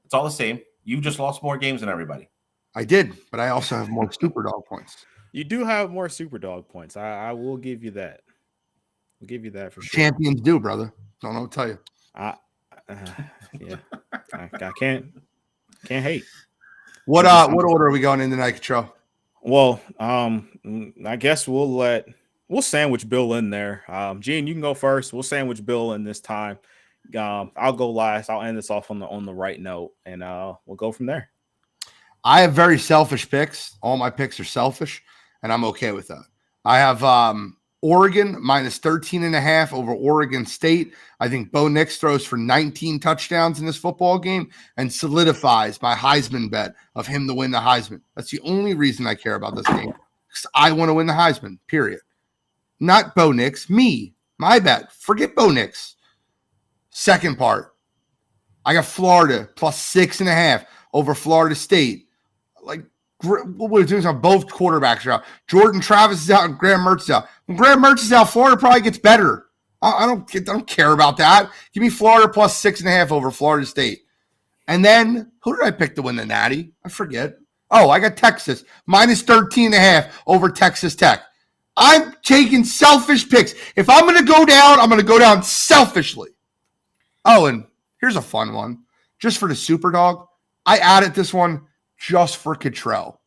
It's all the same. You just lost more games than everybody. I did, but I also have more Super Dog points. You do have more Super Dog points. I will give you that. We'll give you that for sure. Champions do, brother. Don't know what to tell you. Yeah, I can't hate. What order are we going in tonight, Cottrell? Well, I guess we'll sandwich Bill in there. Gene, you can go first. We'll sandwich Bill in this time. I'll go last. I'll end this off on the right note, and we'll go from there. I have very selfish picks. All my picks are selfish, and I'm okay with that. I have Oregon minus 13.5 over Oregon State. I think Bo Nix throws for 19 touchdowns in this football game and solidifies my Heisman bet of him to win the Heisman. That's the only reason I care about this game. Because I want to win the Heisman, period. Not Bo Nix, me. My bet. Forget Bo Nix. Second part. I got Florida plus 6.5 over Florida State. Like, what we're doing is on both quarterbacks are out. Jordan Travis is out and Graham Mertz is out. When Graham Mertz is out, Florida probably gets better. I don't care about that. Give me Florida plus 6.5 over Florida State. And then who did I pick to win the Natty? I forget. Oh, I got Texas minus 13.5 over Texas Tech. I'm taking selfish picks. If I'm going to go down, I'm going to go down selfishly. Oh, and here's a fun one. Just for the super dog, I added this one just for Cottrell.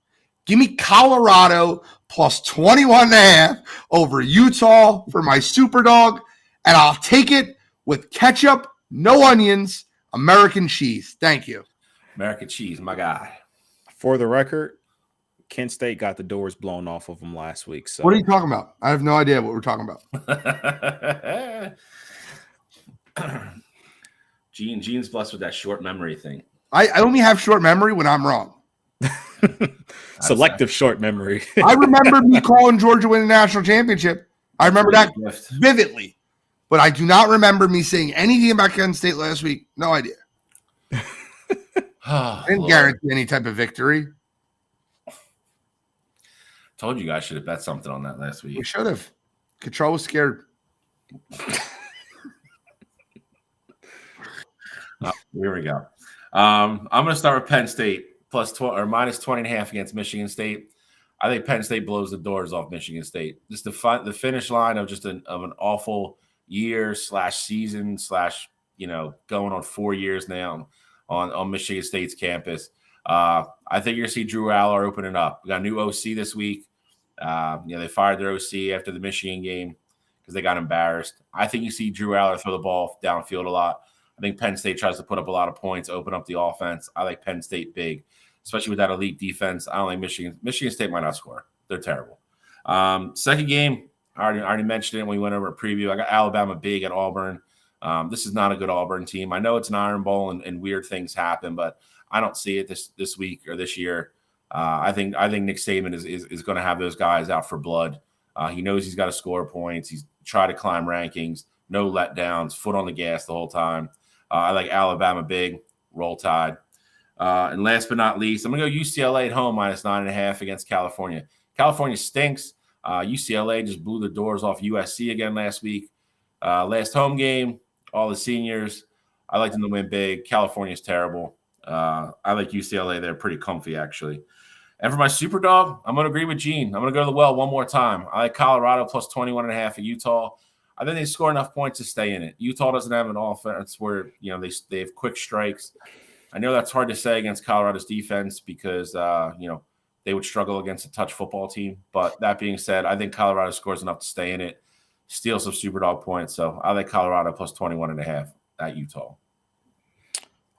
Give me Colorado plus 21.5 over Utah for my super dog, and I'll take it with ketchup, no onions, American cheese. Thank you. American cheese, my guy. For the record, Kent State got the doors blown off of them last week. So what are you talking about? I have no idea what we're talking about. Gene's blessed with that short memory thing. I only have short memory when I'm wrong. Selective short memory. I remember me calling Georgia win the national championship. I remember that vividly. But I do not remember me saying anything about Kent State last week. No idea. I didn't guarantee any type of victory. Told you guys should have bet something on that last week. We should have. Cottrell was scared. Here we go. I'm going to start with Penn State minus 20.5 against Michigan State. I think Penn State blows the doors off Michigan State. Just the finish line of just an awful year / season / going on 4 years now on Michigan State's campus. I think you're going to see Drew Aller opening up. We got a new OC this week. They fired their OC after the Michigan game because they got embarrassed. I think you see Drew Aller throw the ball downfield a lot. I think Penn State tries to put up a lot of points, open up the offense. I like Penn State big, especially with that elite defense. I don't like Michigan State might not score. They're terrible. Second game, I already mentioned it when we went over a preview. I got Alabama big at Auburn. This is not a good Auburn team. I know it's an Iron Bowl and weird things happen, but I don't see it this week or this year. I think Nick Saban is going to have those guys out for blood. He knows he's got to score points. He's tried to climb rankings, no letdowns, foot on the gas the whole time. I like Alabama big, roll tide. And last but not least, I'm going to go UCLA at home minus 9.5 against California. California stinks. UCLA just blew the doors off USC again last week. Last home game, all the seniors. I like them to win big. California's terrible. I like UCLA. They're pretty comfy, actually. And for my super dog, I'm going to agree with Gene. I'm going to go to the well one more time. I like Colorado plus 21.5 at Utah. I think they score enough points to stay in it. Utah doesn't have an offense where they have quick strikes. I know that's hard to say against Colorado's defense because they would struggle against a touch football team. But that being said, I think Colorado scores enough to stay in it, steal some super dog points. So I like Colorado plus 21.5 at Utah.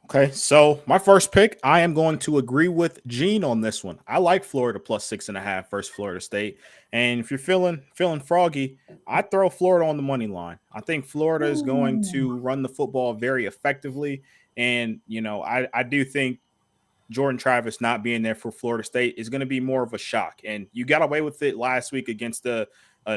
Okay, so my first pick, I am going to agree with Gene on this one. I like Florida plus 6.5 versus Florida State. And if you're feeling froggy, I throw Florida on the money line. I think Florida is going to run the football very effectively. And, I do think Jordan Travis not being there for Florida State is going to be more of a shock. And you got away with it last week against a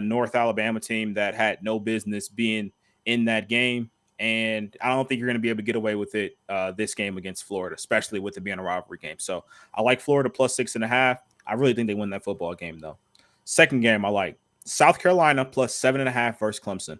North Alabama team that had no business being in that game. And I don't think you're going to be able to get away with it this game against Florida, especially with it being a rivalry game. So I like Florida plus 6.5. I really think they win that football game, though. Second game, I like South Carolina plus 7.5 versus Clemson.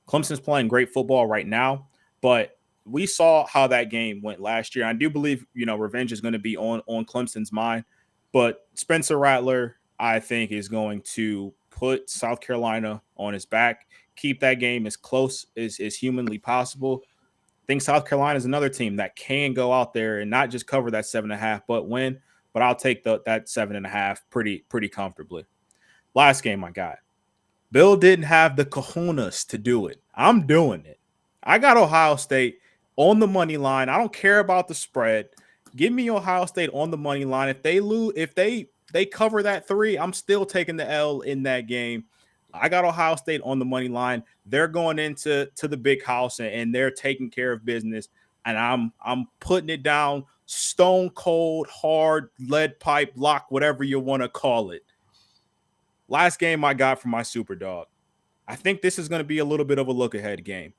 Clemson's playing great football right now, but we saw how that game went last year. I do believe, revenge is going to be on Clemson's mind, but Spencer Rattler, I think, is going to put South Carolina on his back, keep that game as close as humanly possible. I think South Carolina is another team that can go out there and not just cover that 7.5, but win. But I'll take that 7.5 pretty comfortably. Last game I got. Bill didn't have the cojones to do it. I'm doing it. I got Ohio State on the money line. I don't care about the spread. Give me Ohio State on the money line. If they lose, if they cover that 3, I'm still taking the L in that game. I got Ohio State on the money line. They're going into the big house and they're taking care of business. And I'm putting it down stone cold, hard, lead pipe, lock, whatever you want to call it. Last game I got from my super dog. I think this is going to be a little bit of a look ahead game.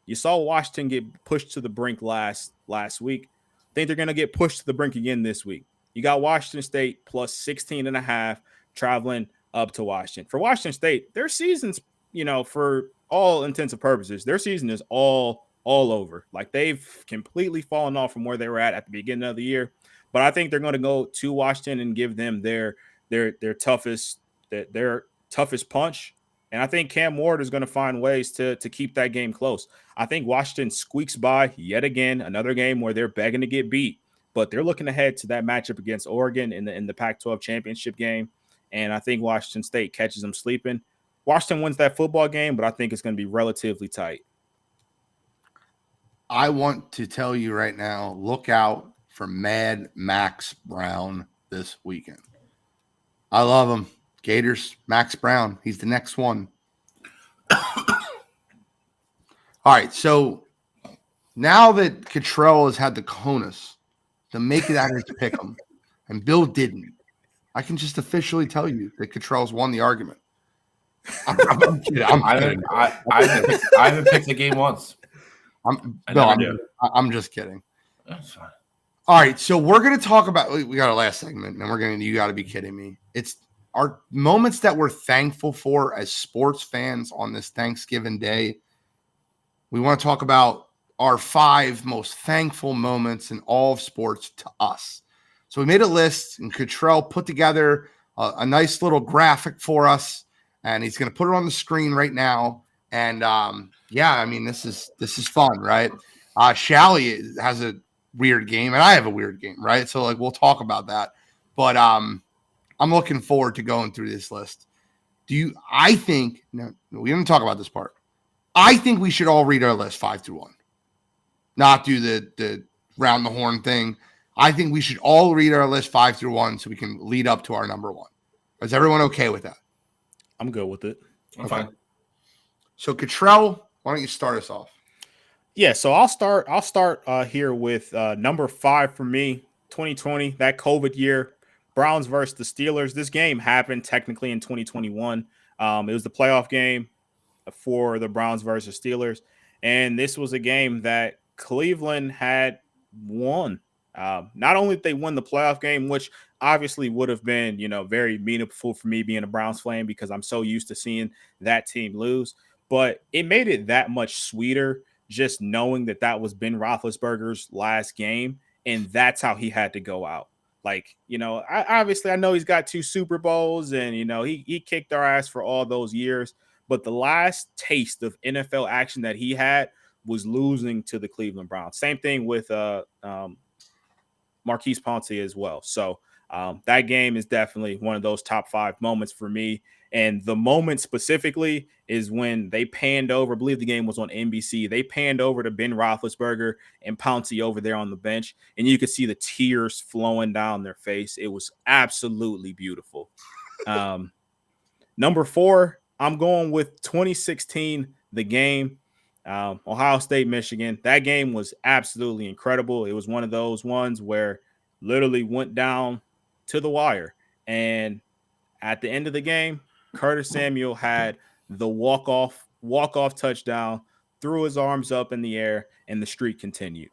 You saw Washington get pushed to the brink last week. I think they're going to get pushed to the brink again this week. You got Washington State plus 16.5 traveling up to Washington. For Washington State, their season's, for all intents and purposes, their season is all over. Like, they've completely fallen off from where they were at the beginning of the year. But I think they're going to go to Washington and give them their toughest, their toughest punch. And I think Cam Ward is going to find ways to keep that game close. I think Washington squeaks by yet again, another game where they're begging to get beat, but they're looking ahead to that matchup against Oregon in the Pac-12 championship game. And I think Washington State catches them sleeping. Washington wins that football game, but I think it's going to be relatively tight. I want to tell you right now, look out for Mad Max Brown this weekend. I love him. Gators, Max Brown. He's the next one. All right, so now that Cottrell has had the cojones to make it out here to pick him, and Bill didn't, I can just officially tell you that Cottrell's won the argument. I'm kidding. I haven't picked the game once. I'm just kidding. That's fine. All right, so we're going to talk about – we got our last segment, and you got to be kidding me. It's our moments that we're thankful for as sports fans on this Thanksgiving Day. We want to talk about our 5 most thankful moments in all of sports to us. So we made a list, and Cottrell put together a nice little graphic for us, and he's going to put it on the screen right now. And I mean, this is fun, right? Shally has a weird game, and I have a weird game, right? So like we'll talk about that. But I'm looking forward to going through this list. I think no, we didn't talk about this part. I think we should all read our list 5 through 1. Not do the round the horn thing. I think we should all read our list 5 through 1 so we can lead up to our number 1. Is everyone okay with that? I'm good with it. I'm fine. So Cottrell, why don't you start us off? Yeah, so I'll start here with number 5 for me, 2020, that COVID year, Browns versus the Steelers. This game happened technically in 2021. It was the playoff game for the Browns versus Steelers, and this was a game that Cleveland had won. Not only did they win the playoff game, which obviously would have been, very meaningful for me being a Browns fan because I'm so used to seeing that team lose, but it made it that much sweeter just knowing that was Ben Roethlisberger's last game, and that's how he had to go out. Like, I know he's got 2 Super Bowls, and, he kicked our ass for all those years, but the last taste of NFL action that he had was losing to the Cleveland Browns. Same thing with Marquise Ponce as well. So that game is definitely one of those top 5 moments for me. And the moment specifically is when they panned over, I believe the game was on NBC. They panned over to Ben Roethlisberger and Pouncey over there on the bench, and you could see the tears flowing down their face. It was absolutely beautiful. Number 4, I'm going with 2016, the game, Ohio State, Michigan. That game was absolutely incredible. It was one of those ones where literally went down to the wire. And at the end of the game, Curtis Samuel had the walk-off touchdown, threw his arms up in the air, and the streak continued.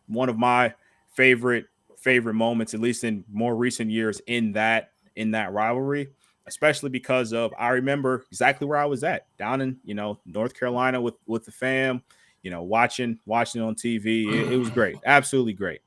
One of my favorite moments, at least in more recent years, in that rivalry, especially because I remember exactly where I was at, down in North Carolina with the fam, watching on TV. It was great, absolutely great.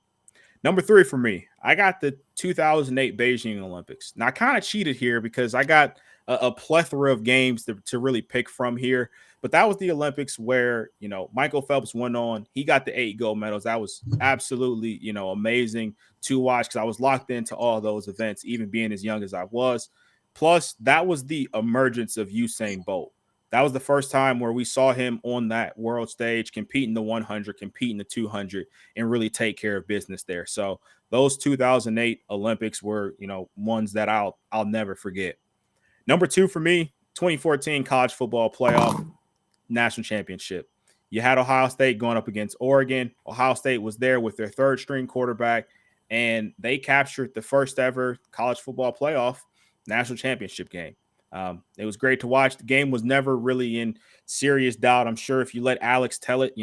Number 3 for me, I got the 2008 Beijing Olympics. Now, I kind of cheated here because I got a plethora of games to really pick from here. But that was the Olympics where, Michael Phelps went on. He got the 8 gold medals. That was absolutely, amazing to watch because I was locked into all those events, even being as young as I was. Plus, that was the emergence of Usain Bolt. That was the first time where we saw him on that world stage, competing the 100, competing the 200, and really take care of business there. So those 2008 Olympics were, ones that I'll never forget. Number 2 for me, 2014 college football playoff national championship. You had Ohio State going up against Oregon. Ohio State was there with their 3rd string quarterback, and they captured the first ever college football playoff national championship game. It was great to watch. The game was never really in serious doubt. I'm sure if you let Alex tell it,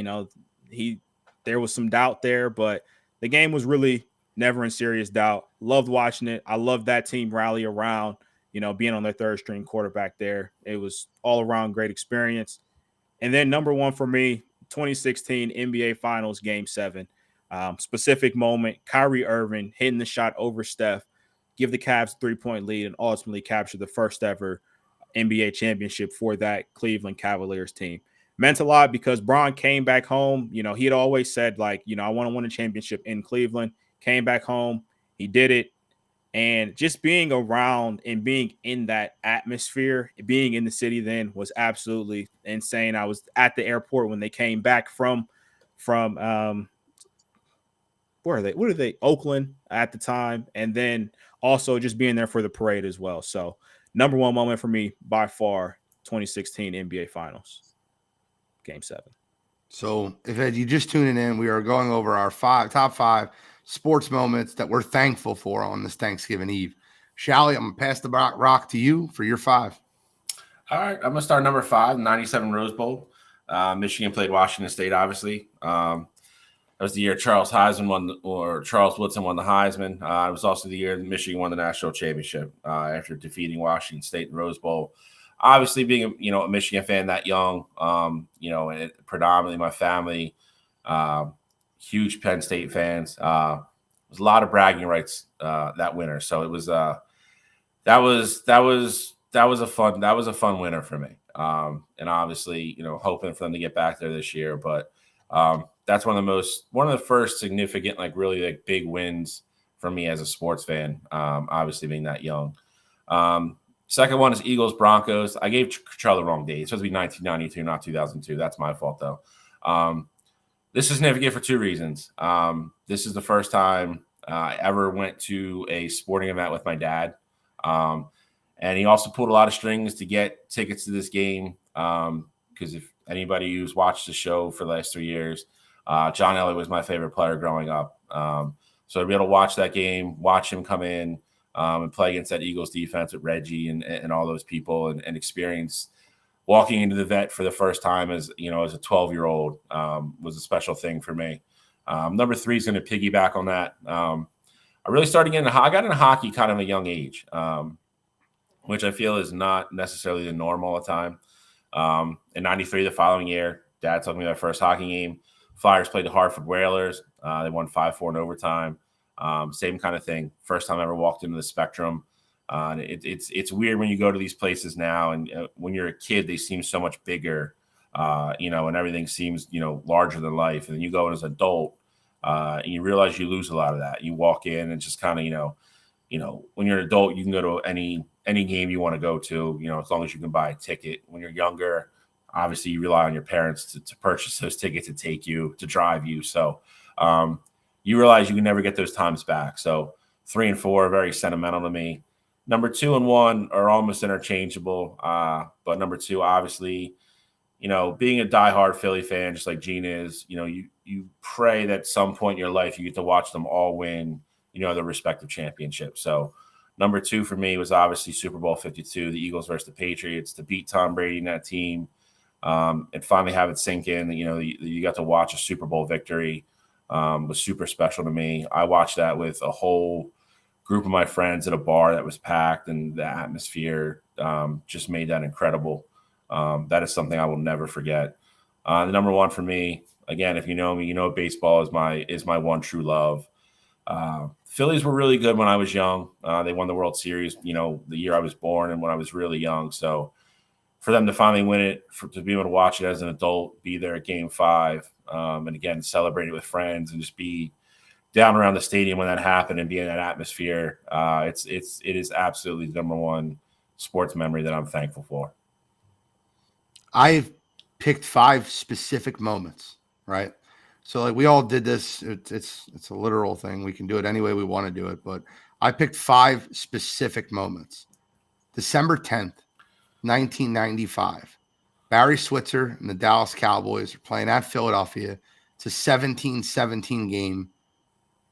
there was some doubt there, but the game was really never in serious doubt. Loved watching it. I loved that team rally around, being on their 3rd string quarterback there. It was all around great experience. And then number 1 for me, 2016 NBA Finals Game 7. Specific moment, Kyrie Irving hitting the shot over Steph, give the Cavs a 3-point lead, and ultimately capture the first ever NBA championship for that Cleveland Cavaliers team. Meant a lot because Bron came back home. You know, he had always said, like, you know, I want to win a championship in Cleveland. Came back home. He did it. And just being around and being in that atmosphere, being in the city then was absolutely insane. I was at the airport when they came back from where are they? What are they? Oakland at the time. And then also just being there for the parade as well. So number one moment for me by far, 2016 NBA Finals, Game 7. So if you just tuning in, we are going over our top five sports moments that we're thankful for on this Thanksgiving Eve. Shally, I'm going to pass the rock to you for your 5. All right, I'm going to start number 5, 97 Rose Bowl. Michigan played Washington State, obviously. That was the year Charles Woodson won the Heisman. It was also the year Michigan won the national championship after defeating Washington State in the Rose Bowl. Obviously, being a Michigan fan that young, and predominantly my family, huge Penn State fans. There was a lot of bragging rights that winter, so it was that was a fun winter for me. And obviously, hoping for them to get back there this year, but that's one of the first significant, really big wins for me as a sports fan. Obviously, being that young. Second one is Eagles Broncos. I gave Charlie the wrong date. It's supposed to be 1992, not 2002. That's my fault, though. This is significant for 2 reasons. This is the first time I ever went to a sporting event with my dad. And he also pulled a lot of strings to get tickets to this game. Because if anybody who's watched the show for the last 3 years, John Elway was my favorite player growing up. So to be able to watch that game, watch him come in, and play against that Eagles defense with Reggie and all those people and experience walking into the vet for the first time as a 12-year-old was a special thing for me. Number 3 is going to piggyback on that. I really started I got into hockey kind of a young age, which I feel is not necessarily the norm all the time. In 93, the following year, Dad took me to my first hockey game. Flyers played the Hartford Whalers. They won 5-4 in overtime. Same kind of thing. First time I ever walked into the Spectrum. It's weird when you go to these places now, and when you're a kid, they seem so much bigger, and everything seems, larger than life. And then you go in as an adult, and you realize you lose a lot of that. You walk in and just kind of, when you're an adult, you can go to any game you want to go to, as long as you can buy a ticket. When you're younger, obviously you rely on your parents to purchase those tickets, to drive you. So, you realize you can never get those times back. So 3 and 4 are very sentimental to me. Number 2 and 1 are almost interchangeable. But number 2, obviously, being a diehard Philly fan, just like Gene is, you pray that at some point in your life you get to watch them all win, their respective championships. So number 2 for me was obviously Super Bowl 52, the Eagles versus the Patriots, to beat Tom Brady and that team, and finally have it sink in. You got to watch a Super Bowl victory. Was super special to me. I watched that with a whole group of my friends at a bar that was packed, and the atmosphere just made that incredible. That is something I will never forget. The number 1 for me, again, if you know me, baseball is my one true love. Phillies were really good when I was young. They won the World Series, the year I was born and when I was really young. So for them to finally win it, to be able to watch it as an adult, be there at Game 5, and again, celebrate it with friends and just be down around the stadium when that happened and be in that atmosphere. It is absolutely the number 1 sports memory that I'm thankful for. I've picked 5 specific moments, right? So we all did this. It's a literal thing. We can do it any way we want to do it, but I picked 5 specific moments. December 10th, 1995. Barry Switzer and the Dallas Cowboys are playing at Philadelphia. It's a 17-17 game,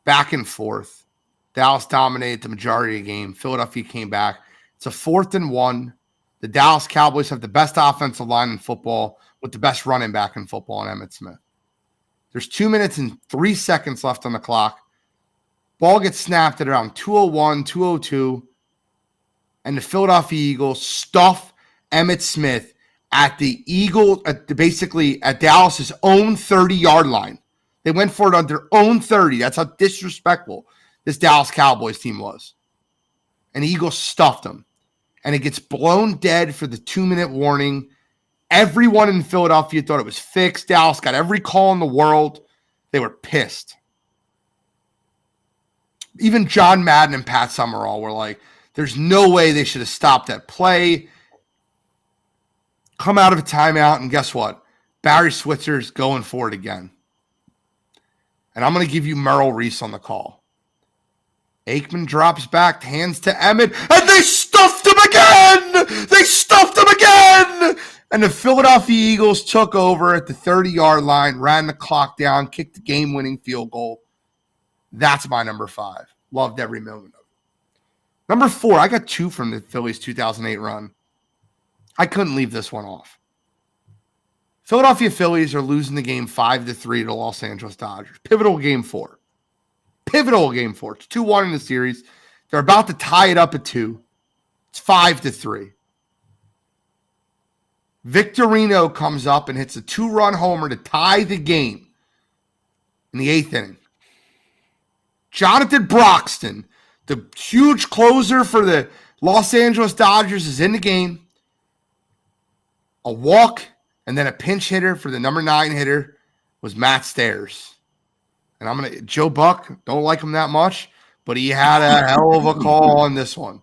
back and forth. Dallas dominated the majority of the game. Philadelphia came back. It's a 4th and 1. The Dallas Cowboys have the best offensive line in football with the best running back in football in Emmitt Smith. There's 2 minutes and 3 seconds left on the clock. Ball gets snapped at around 2:01, 2:02, and the Philadelphia Eagles stuff Emmitt Smith at basically at Dallas's own 30-yard line. They went for it on their own 30. That's how disrespectful this Dallas Cowboys team was. And the Eagles stuffed them. and it gets blown dead for the 2-minute warning. Everyone in Philadelphia thought it was fixed. Dallas got every call in the world. They were pissed. Even John Madden and Pat Summerall were like, there's no way they should have stopped that play. Come out of a timeout, and guess what? Barry Switzer's going for it again. And I'm going to give you Merrill Reese on the call. Aikman drops back, hands to Emmett, and they stuffed him again! They stuffed him again! And the Philadelphia Eagles took over at the 30-yard line, ran the clock down, kicked the game-winning field goal. That's my number 5. Loved every moment of it. Number 4, I got 2 from the Phillies' 2008 run. I couldn't leave this one off. Philadelphia Phillies are losing the game 5-3 to the Los Angeles Dodgers. Pivotal game 4. Pivotal game 4. It's 2-1 in the series. They're about to tie it up at 2. It's 5-3. Victorino comes up and hits a 2-run homer to tie the game in the 8th inning. Jonathan Broxton, the huge closer for the Los Angeles Dodgers, is in the game. A walk and then a pinch hitter for the number 9 hitter was Matt Stairs. And Joe Buck, don't like him that much, but he had a hell of a call on this one.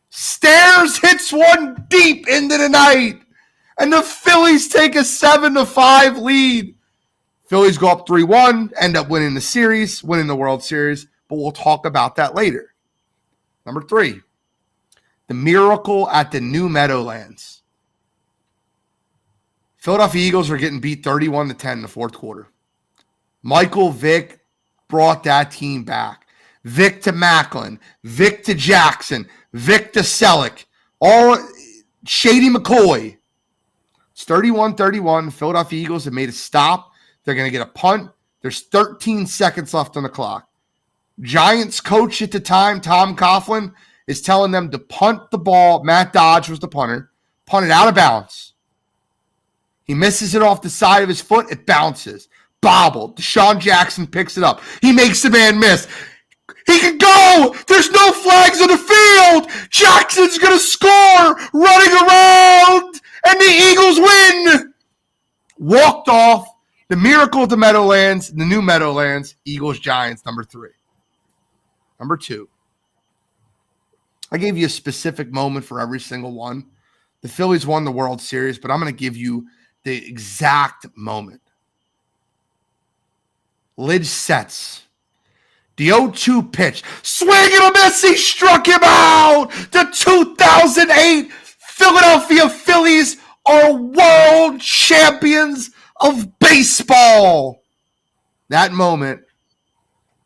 Stairs hits one deep into the night, and the Phillies take a 7-5 lead. Phillies go up 3-1, end up winning the series, winning the World Series, but we'll talk about that later. Number 3, the miracle at the New Meadowlands. Philadelphia Eagles are getting beat 31-10 in the fourth quarter. Michael Vick brought that team back. Vick to Macklin, Vick to Jackson, Vick to Selleck, all Shady McCoy. It's 31-31. Philadelphia Eagles have made a stop. They're going to get a punt. There's 13 seconds left on the clock. Giants coach at the time, Tom Coughlin, is telling them to punt the ball. Matt Dodge was the punter. Punt it out of bounds. He misses it off the side of his foot. It bounces. Bobbled. Deshaun Jackson picks it up. He makes the man miss. He can go. There's no flags on the field. Jackson's going to score. Running around. And the Eagles win. Walked off. The miracle of the Meadowlands. The New Meadowlands. Eagles, Giants, number 3. Number 2. I gave you a specific moment for every single one. The Phillies won the World Series, but I'm going to give you the exact moment. Lid sets. The 0-2 pitch. Swing and a miss. He struck him out. The 2008 Philadelphia Phillies are world champions of baseball. That moment,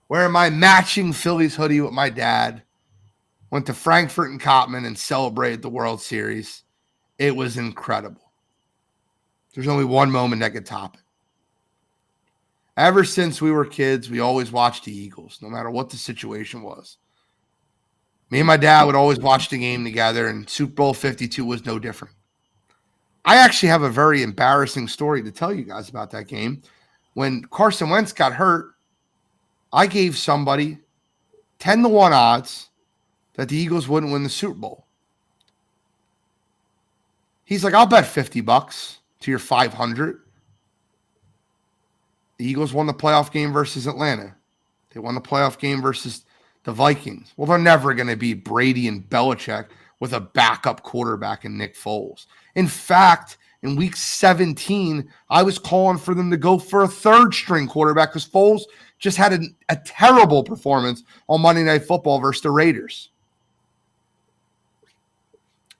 wearing my matching Phillies hoodie with my dad, went to Frankfurt and Kottman and celebrated the World Series. It was incredible. There's only one moment that could top it. Ever since we were kids, we always watched the Eagles, no matter what the situation was. Me and my dad would always watch the game together, and Super Bowl 52 was no different. I actually have a very embarrassing story to tell you guys about that game. When Carson Wentz got hurt, I gave somebody 10-1 odds that the Eagles wouldn't win the Super Bowl. He's like, I'll bet $50 to your 500. The Eagles won the playoff game versus Atlanta. They won the playoff game versus the Vikings. Well, they're never going to beat Brady and Belichick with a backup quarterback in Nick Foles. In fact, in week 17, I was calling for them to go for a third-string quarterback because Foles just had a terrible performance on Monday Night Football versus the Raiders.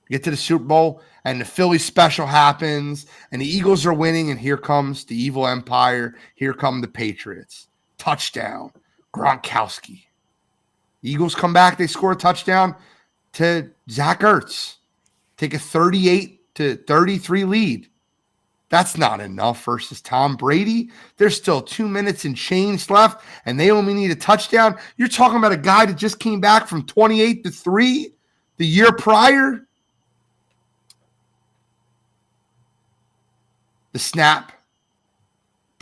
Get to the Super Bowl, and the Philly special happens, and the Eagles are winning, and here comes the evil empire. Here come the Patriots. Touchdown, Gronkowski. The Eagles come back. They score a touchdown to Zach Ertz. Take a 38-33 lead. That's not enough versus Tom Brady. There's still 2 minutes and change left, and they only need a touchdown. You're talking about a guy that just came back from 28-3 the year prior. The snap.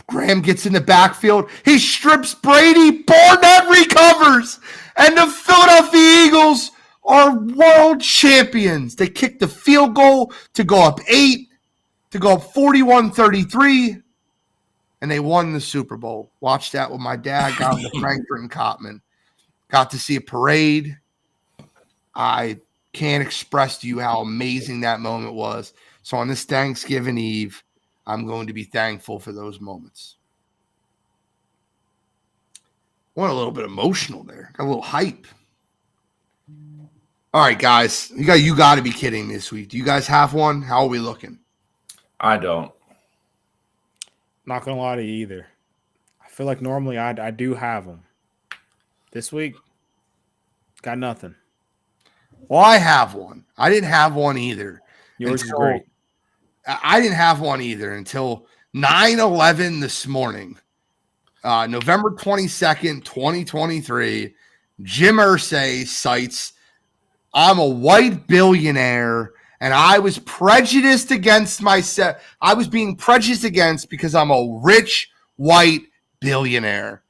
Graham gets in the backfield. He strips Brady. Barnett recovers. And the Philadelphia Eagles are world champions. They kicked the field goal to go up 8, to go up 41-33, and they won the Super Bowl. Watched that with my dad, got into Frankfurt and Cotman. Got to see a parade. I can't express to you how amazing that moment was. So on this Thanksgiving Eve, I'm going to be thankful for those moments. Went a little bit emotional there. Got a little hype. All right, guys. You got to be kidding me this week. Do you guys have one? How are we looking? I don't. Not going to lie to you either. I feel like normally I do have them. This week, got nothing. Well, I have one. I didn't have one either. Yours is great. I didn't have one either until 9/11 this morning. November 22nd, 2023. Jim Irsay cites, I'm a white billionaire and I was prejudiced against myself. I was being prejudiced against because I'm a rich white billionaire.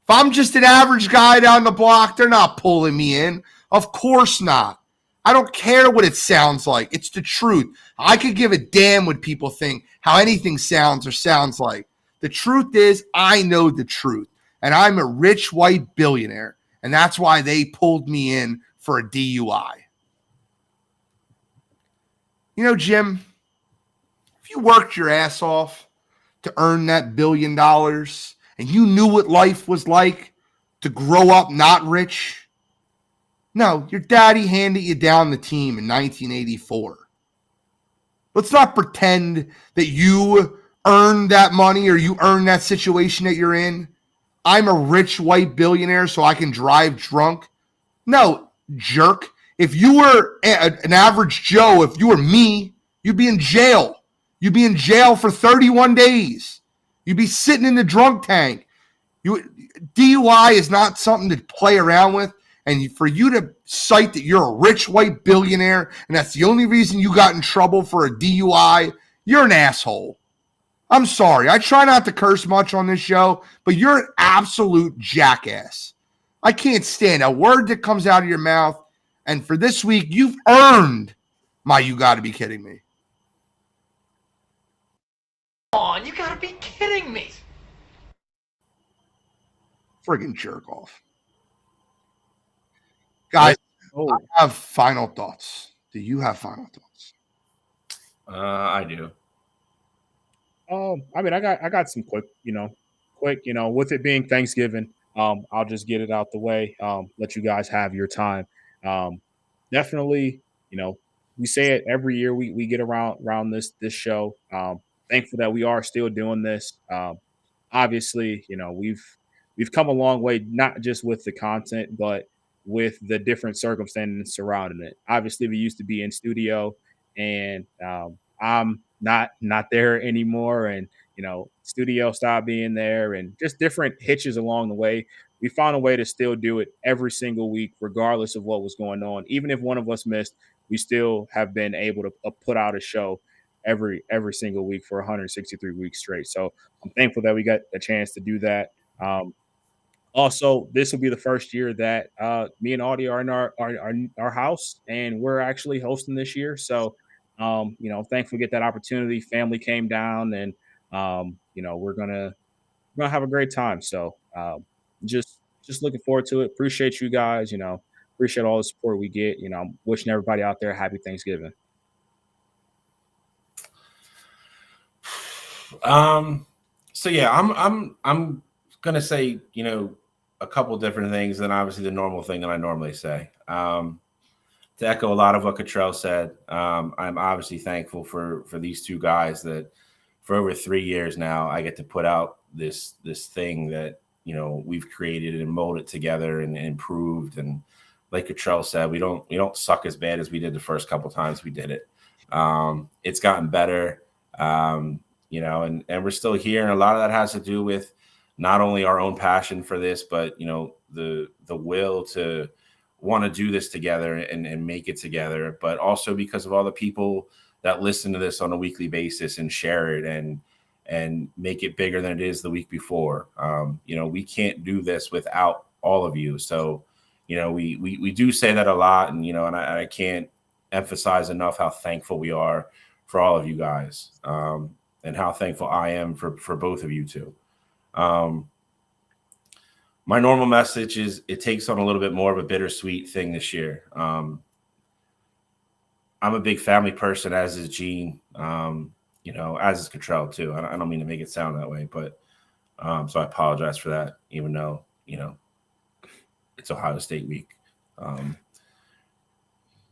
If I'm just an average guy down the block, they're not pulling me in. Of course not. I don't care what it sounds like. It's the truth. I could give a damn what people think, how anything sounds or sounds like. The truth is, I know the truth. And I'm a rich white billionaire. And that's why they pulled me in for a DUI. You know, Jim, if you worked your ass off to earn that $1 billion and you knew what life was like to grow up not rich, no, your daddy handed you down the team in 1984. Let's not pretend that you earned that money or you earned that situation that you're in. I'm a rich white billionaire so I can drive drunk. No, jerk. If you were an average Joe, if you were me, you'd be in jail. You'd be in jail for 31 days. You'd be sitting in the drunk tank. DUI is not something to play around with. And for you to cite that you're a rich white billionaire and that's the only reason you got in trouble for a DUI, you're an asshole. I'm sorry. I try not to curse much on this show, but you're an absolute jackass. I can't stand a word that comes out of your mouth. And for this week, you've earned my you got to be kidding me. Come on, you got to be kidding me. Friggin' jerk off. Guys, I have final thoughts. Do you have final thoughts? I do. I mean, I got some quick, with it being Thanksgiving, I'll just get it out the way. Let you guys have your time. Definitely, we say it every year we get around this show. Thankful that we are still doing this. Obviously, we've come a long way, not just with the content, but with the different circumstances surrounding it. Obviously, we used to be in studio, and I'm not there anymore, and studio stopped being there, and just different hitches along the way. We found a way to still do it every single week, regardless of what was going on. Even if one of us missed, we still have been able to put out a show every single week for 163 weeks straight. So I'm thankful that we got a chance to do that. Also, this will be the first year that me and Audie are in our house, and we're actually hosting this year. So, thankful to get that opportunity. Family came down, and we're gonna have a great time. So, just looking forward to it. Appreciate you guys. Appreciate all the support we get. I'm wishing everybody out there happy Thanksgiving. So yeah, I'm gonna say, a couple different things than obviously the normal thing that I normally say. To echo a lot of what Cottrell said, I'm obviously thankful for these two guys that for over 3 years now I get to put out this thing that we've created and molded together and improved. And like Cottrell said, we don't suck as bad as we did the first couple times we did it. It's gotten better, and we're still here, and a lot of that has to do with not only our own passion for this, but the will to want to do this together and make it together, but also because of all the people that listen to this on a weekly basis and share it and make it bigger than it is the week before. We can't do this without all of you. So, we do say that a lot, and and I can't emphasize enough how thankful we are for all of you guys, and how thankful I am for both of you too. My normal message is it takes on a little bit more of a bittersweet thing this year. I'm a big family person, as is Gene, as is Cottrell too. I don't mean to make it sound that way, but so I apologize for that, even though, it's Ohio State week.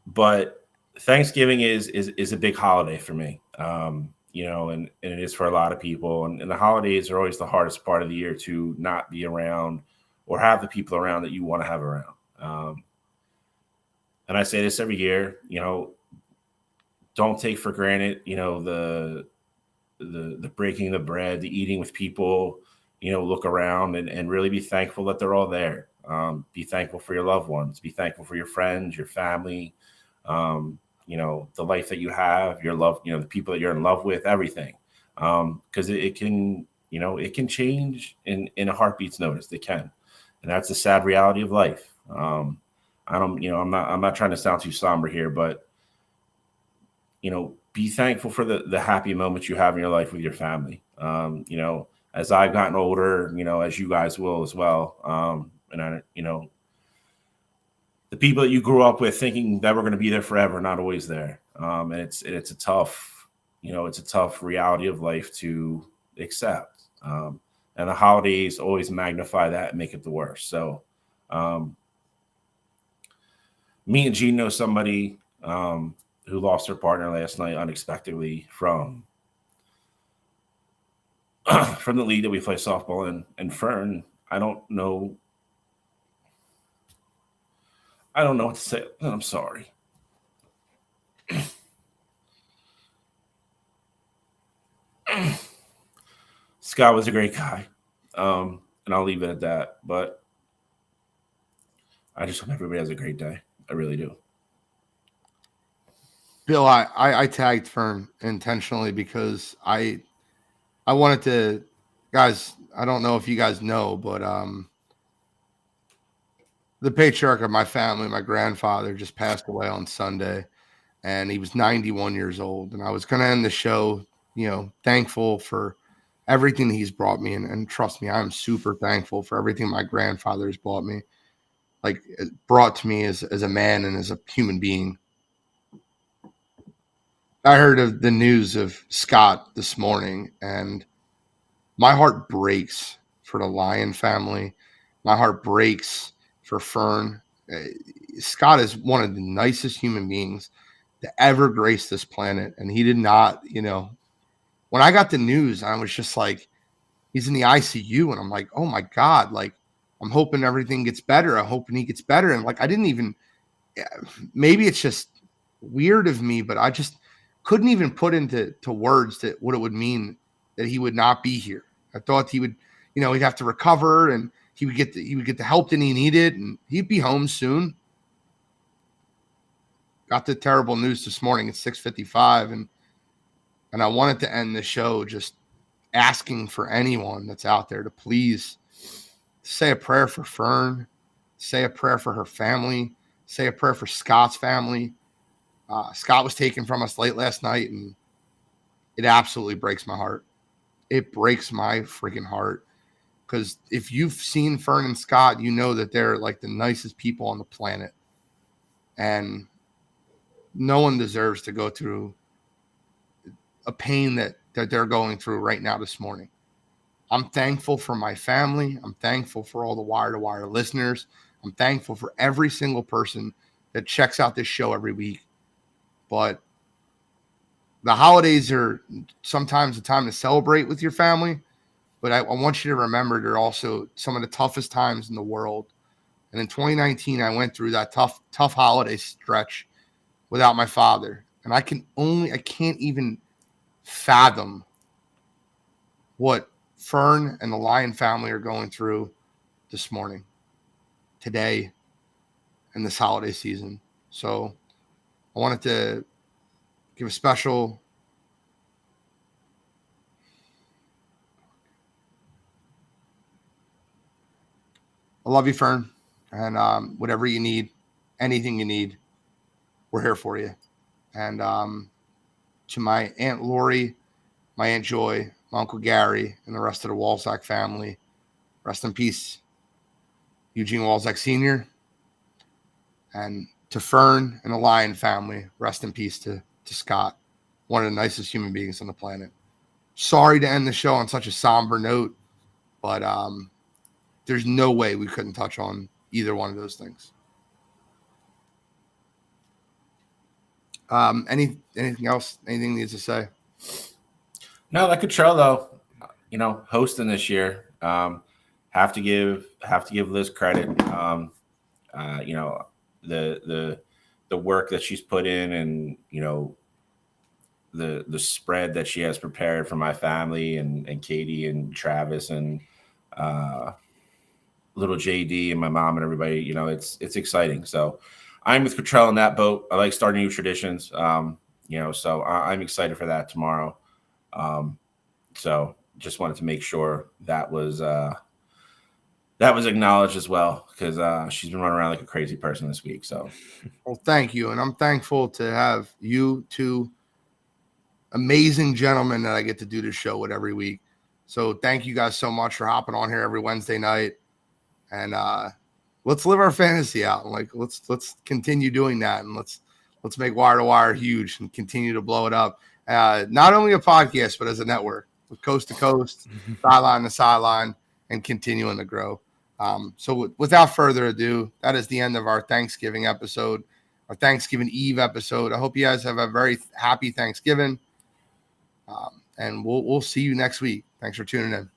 But Thanksgiving is a big holiday for me, and it is for a lot of people. And the holidays are always the hardest part of the year to not be around or have the people around that you want to have around. And I say this every year, don't take for granted, the breaking the bread, the eating with people, look around and really be thankful that they're all there. Be thankful for your loved ones, be thankful for your friends, your family, the life that you have, your love, the people that you're in love with, everything. Because it can, it can change in a heartbeat's notice. It can. And that's the sad reality of life. I'm not trying to sound too somber here, but, be thankful for the happy moments you have in your life with your family. As I've gotten older, as you guys will as well. And the people that you grew up with thinking that we're going to be there forever, not always there. And it's a tough, it's a tough reality of life to accept. And the holidays always magnify that and make it the worst. So me and Gene know somebody who lost her partner last night unexpectedly from the league that we play softball in. And Fern, I don't know what to say. I'm sorry. Scott was a great guy, and I'll leave it at that. But I just hope everybody has a great day. I really do. Bill, I tagged Fern intentionally because I wanted to, guys. I don't know if you guys know, but the patriarch of my family, my grandfather, just passed away on Sunday, and he was 91 years old. And I was going to end the show, thankful for everything he's brought me. And trust me, I'm super thankful for everything my grandfather's brought to me as a man and as a human being. I heard of the news of Scott this morning, and my heart breaks for the Lyon family. My heart breaks for Fern. Scott is one of the nicest human beings to ever grace this planet. And he did not, when I got the news, I was just like, he's in the ICU. And I'm like, oh my God, I'm hoping everything gets better. I'm hoping he gets better. And I didn't even, maybe it's just weird of me, but I just couldn't even put into words that what it would mean that he would not be here. I thought he would, he'd have to recover and he would get the help that he needed, and he'd be home soon. Got the terrible news this morning at 6:55, and I wanted to end the show just asking for anyone that's out there to please say a prayer for Fern, say a prayer for her family, say a prayer for Scott's family. Scott was taken from us late last night, and it absolutely breaks my heart. It breaks my freaking heart. Because if you've seen Fern and Scott, you know that they're like the nicest people on the planet. And no one deserves to go through a pain that they're going through right now this morning. I'm thankful for my family. I'm thankful for all the Wire2Wire listeners. I'm thankful for every single person that checks out this show every week. But the holidays are sometimes a time to celebrate with your family. But I want you to remember they're also some of the toughest times in the world. And in 2019, I went through that tough holiday stretch without my father. And I can't even fathom what Fern and the Lyon family are going through this morning, today, and this holiday season. So I wanted to give a special I love you, Fern. And whatever you need, anything you need, we're here for you. And to my Aunt Lori, my Aunt Joy, my Uncle Gary, and the rest of the Walzak family, rest in peace, Eugene Walzak Sr. And to Fern and the Lion family, rest in peace to Scott, one of the nicest human beings on the planet. Sorry to end the show on such a somber note, but there's no way we couldn't touch on either one of those things. Anything else? Anything needs to say? No, that Cottrell though, hosting this year. Have to give Liz credit. The work that she's put in, and the spread that she has prepared for my family and Katie and Travis and little JD and my mom and everybody. It's exciting. So I'm with Cottrell in that boat. I like starting new traditions. So I'm excited for that tomorrow. So just wanted to make sure that was acknowledged as well, because she's been running around like a crazy person this week. So, well, thank you, and I'm thankful to have you two amazing gentlemen that I get to do this show with every week. So thank you guys so much for hopping on here every Wednesday night, and let's live our fantasy out. Like let's continue doing that, and let's make Wire2Wire huge and continue to blow it up. Not only a podcast, but as a network, with coast to coast, sideline to sideline, and continuing to grow. So without further ado, that is the end of our Thanksgiving episode, our Thanksgiving Eve episode. I hope you guys have a very happy Thanksgiving. And we'll see you next week. Thanks for tuning in.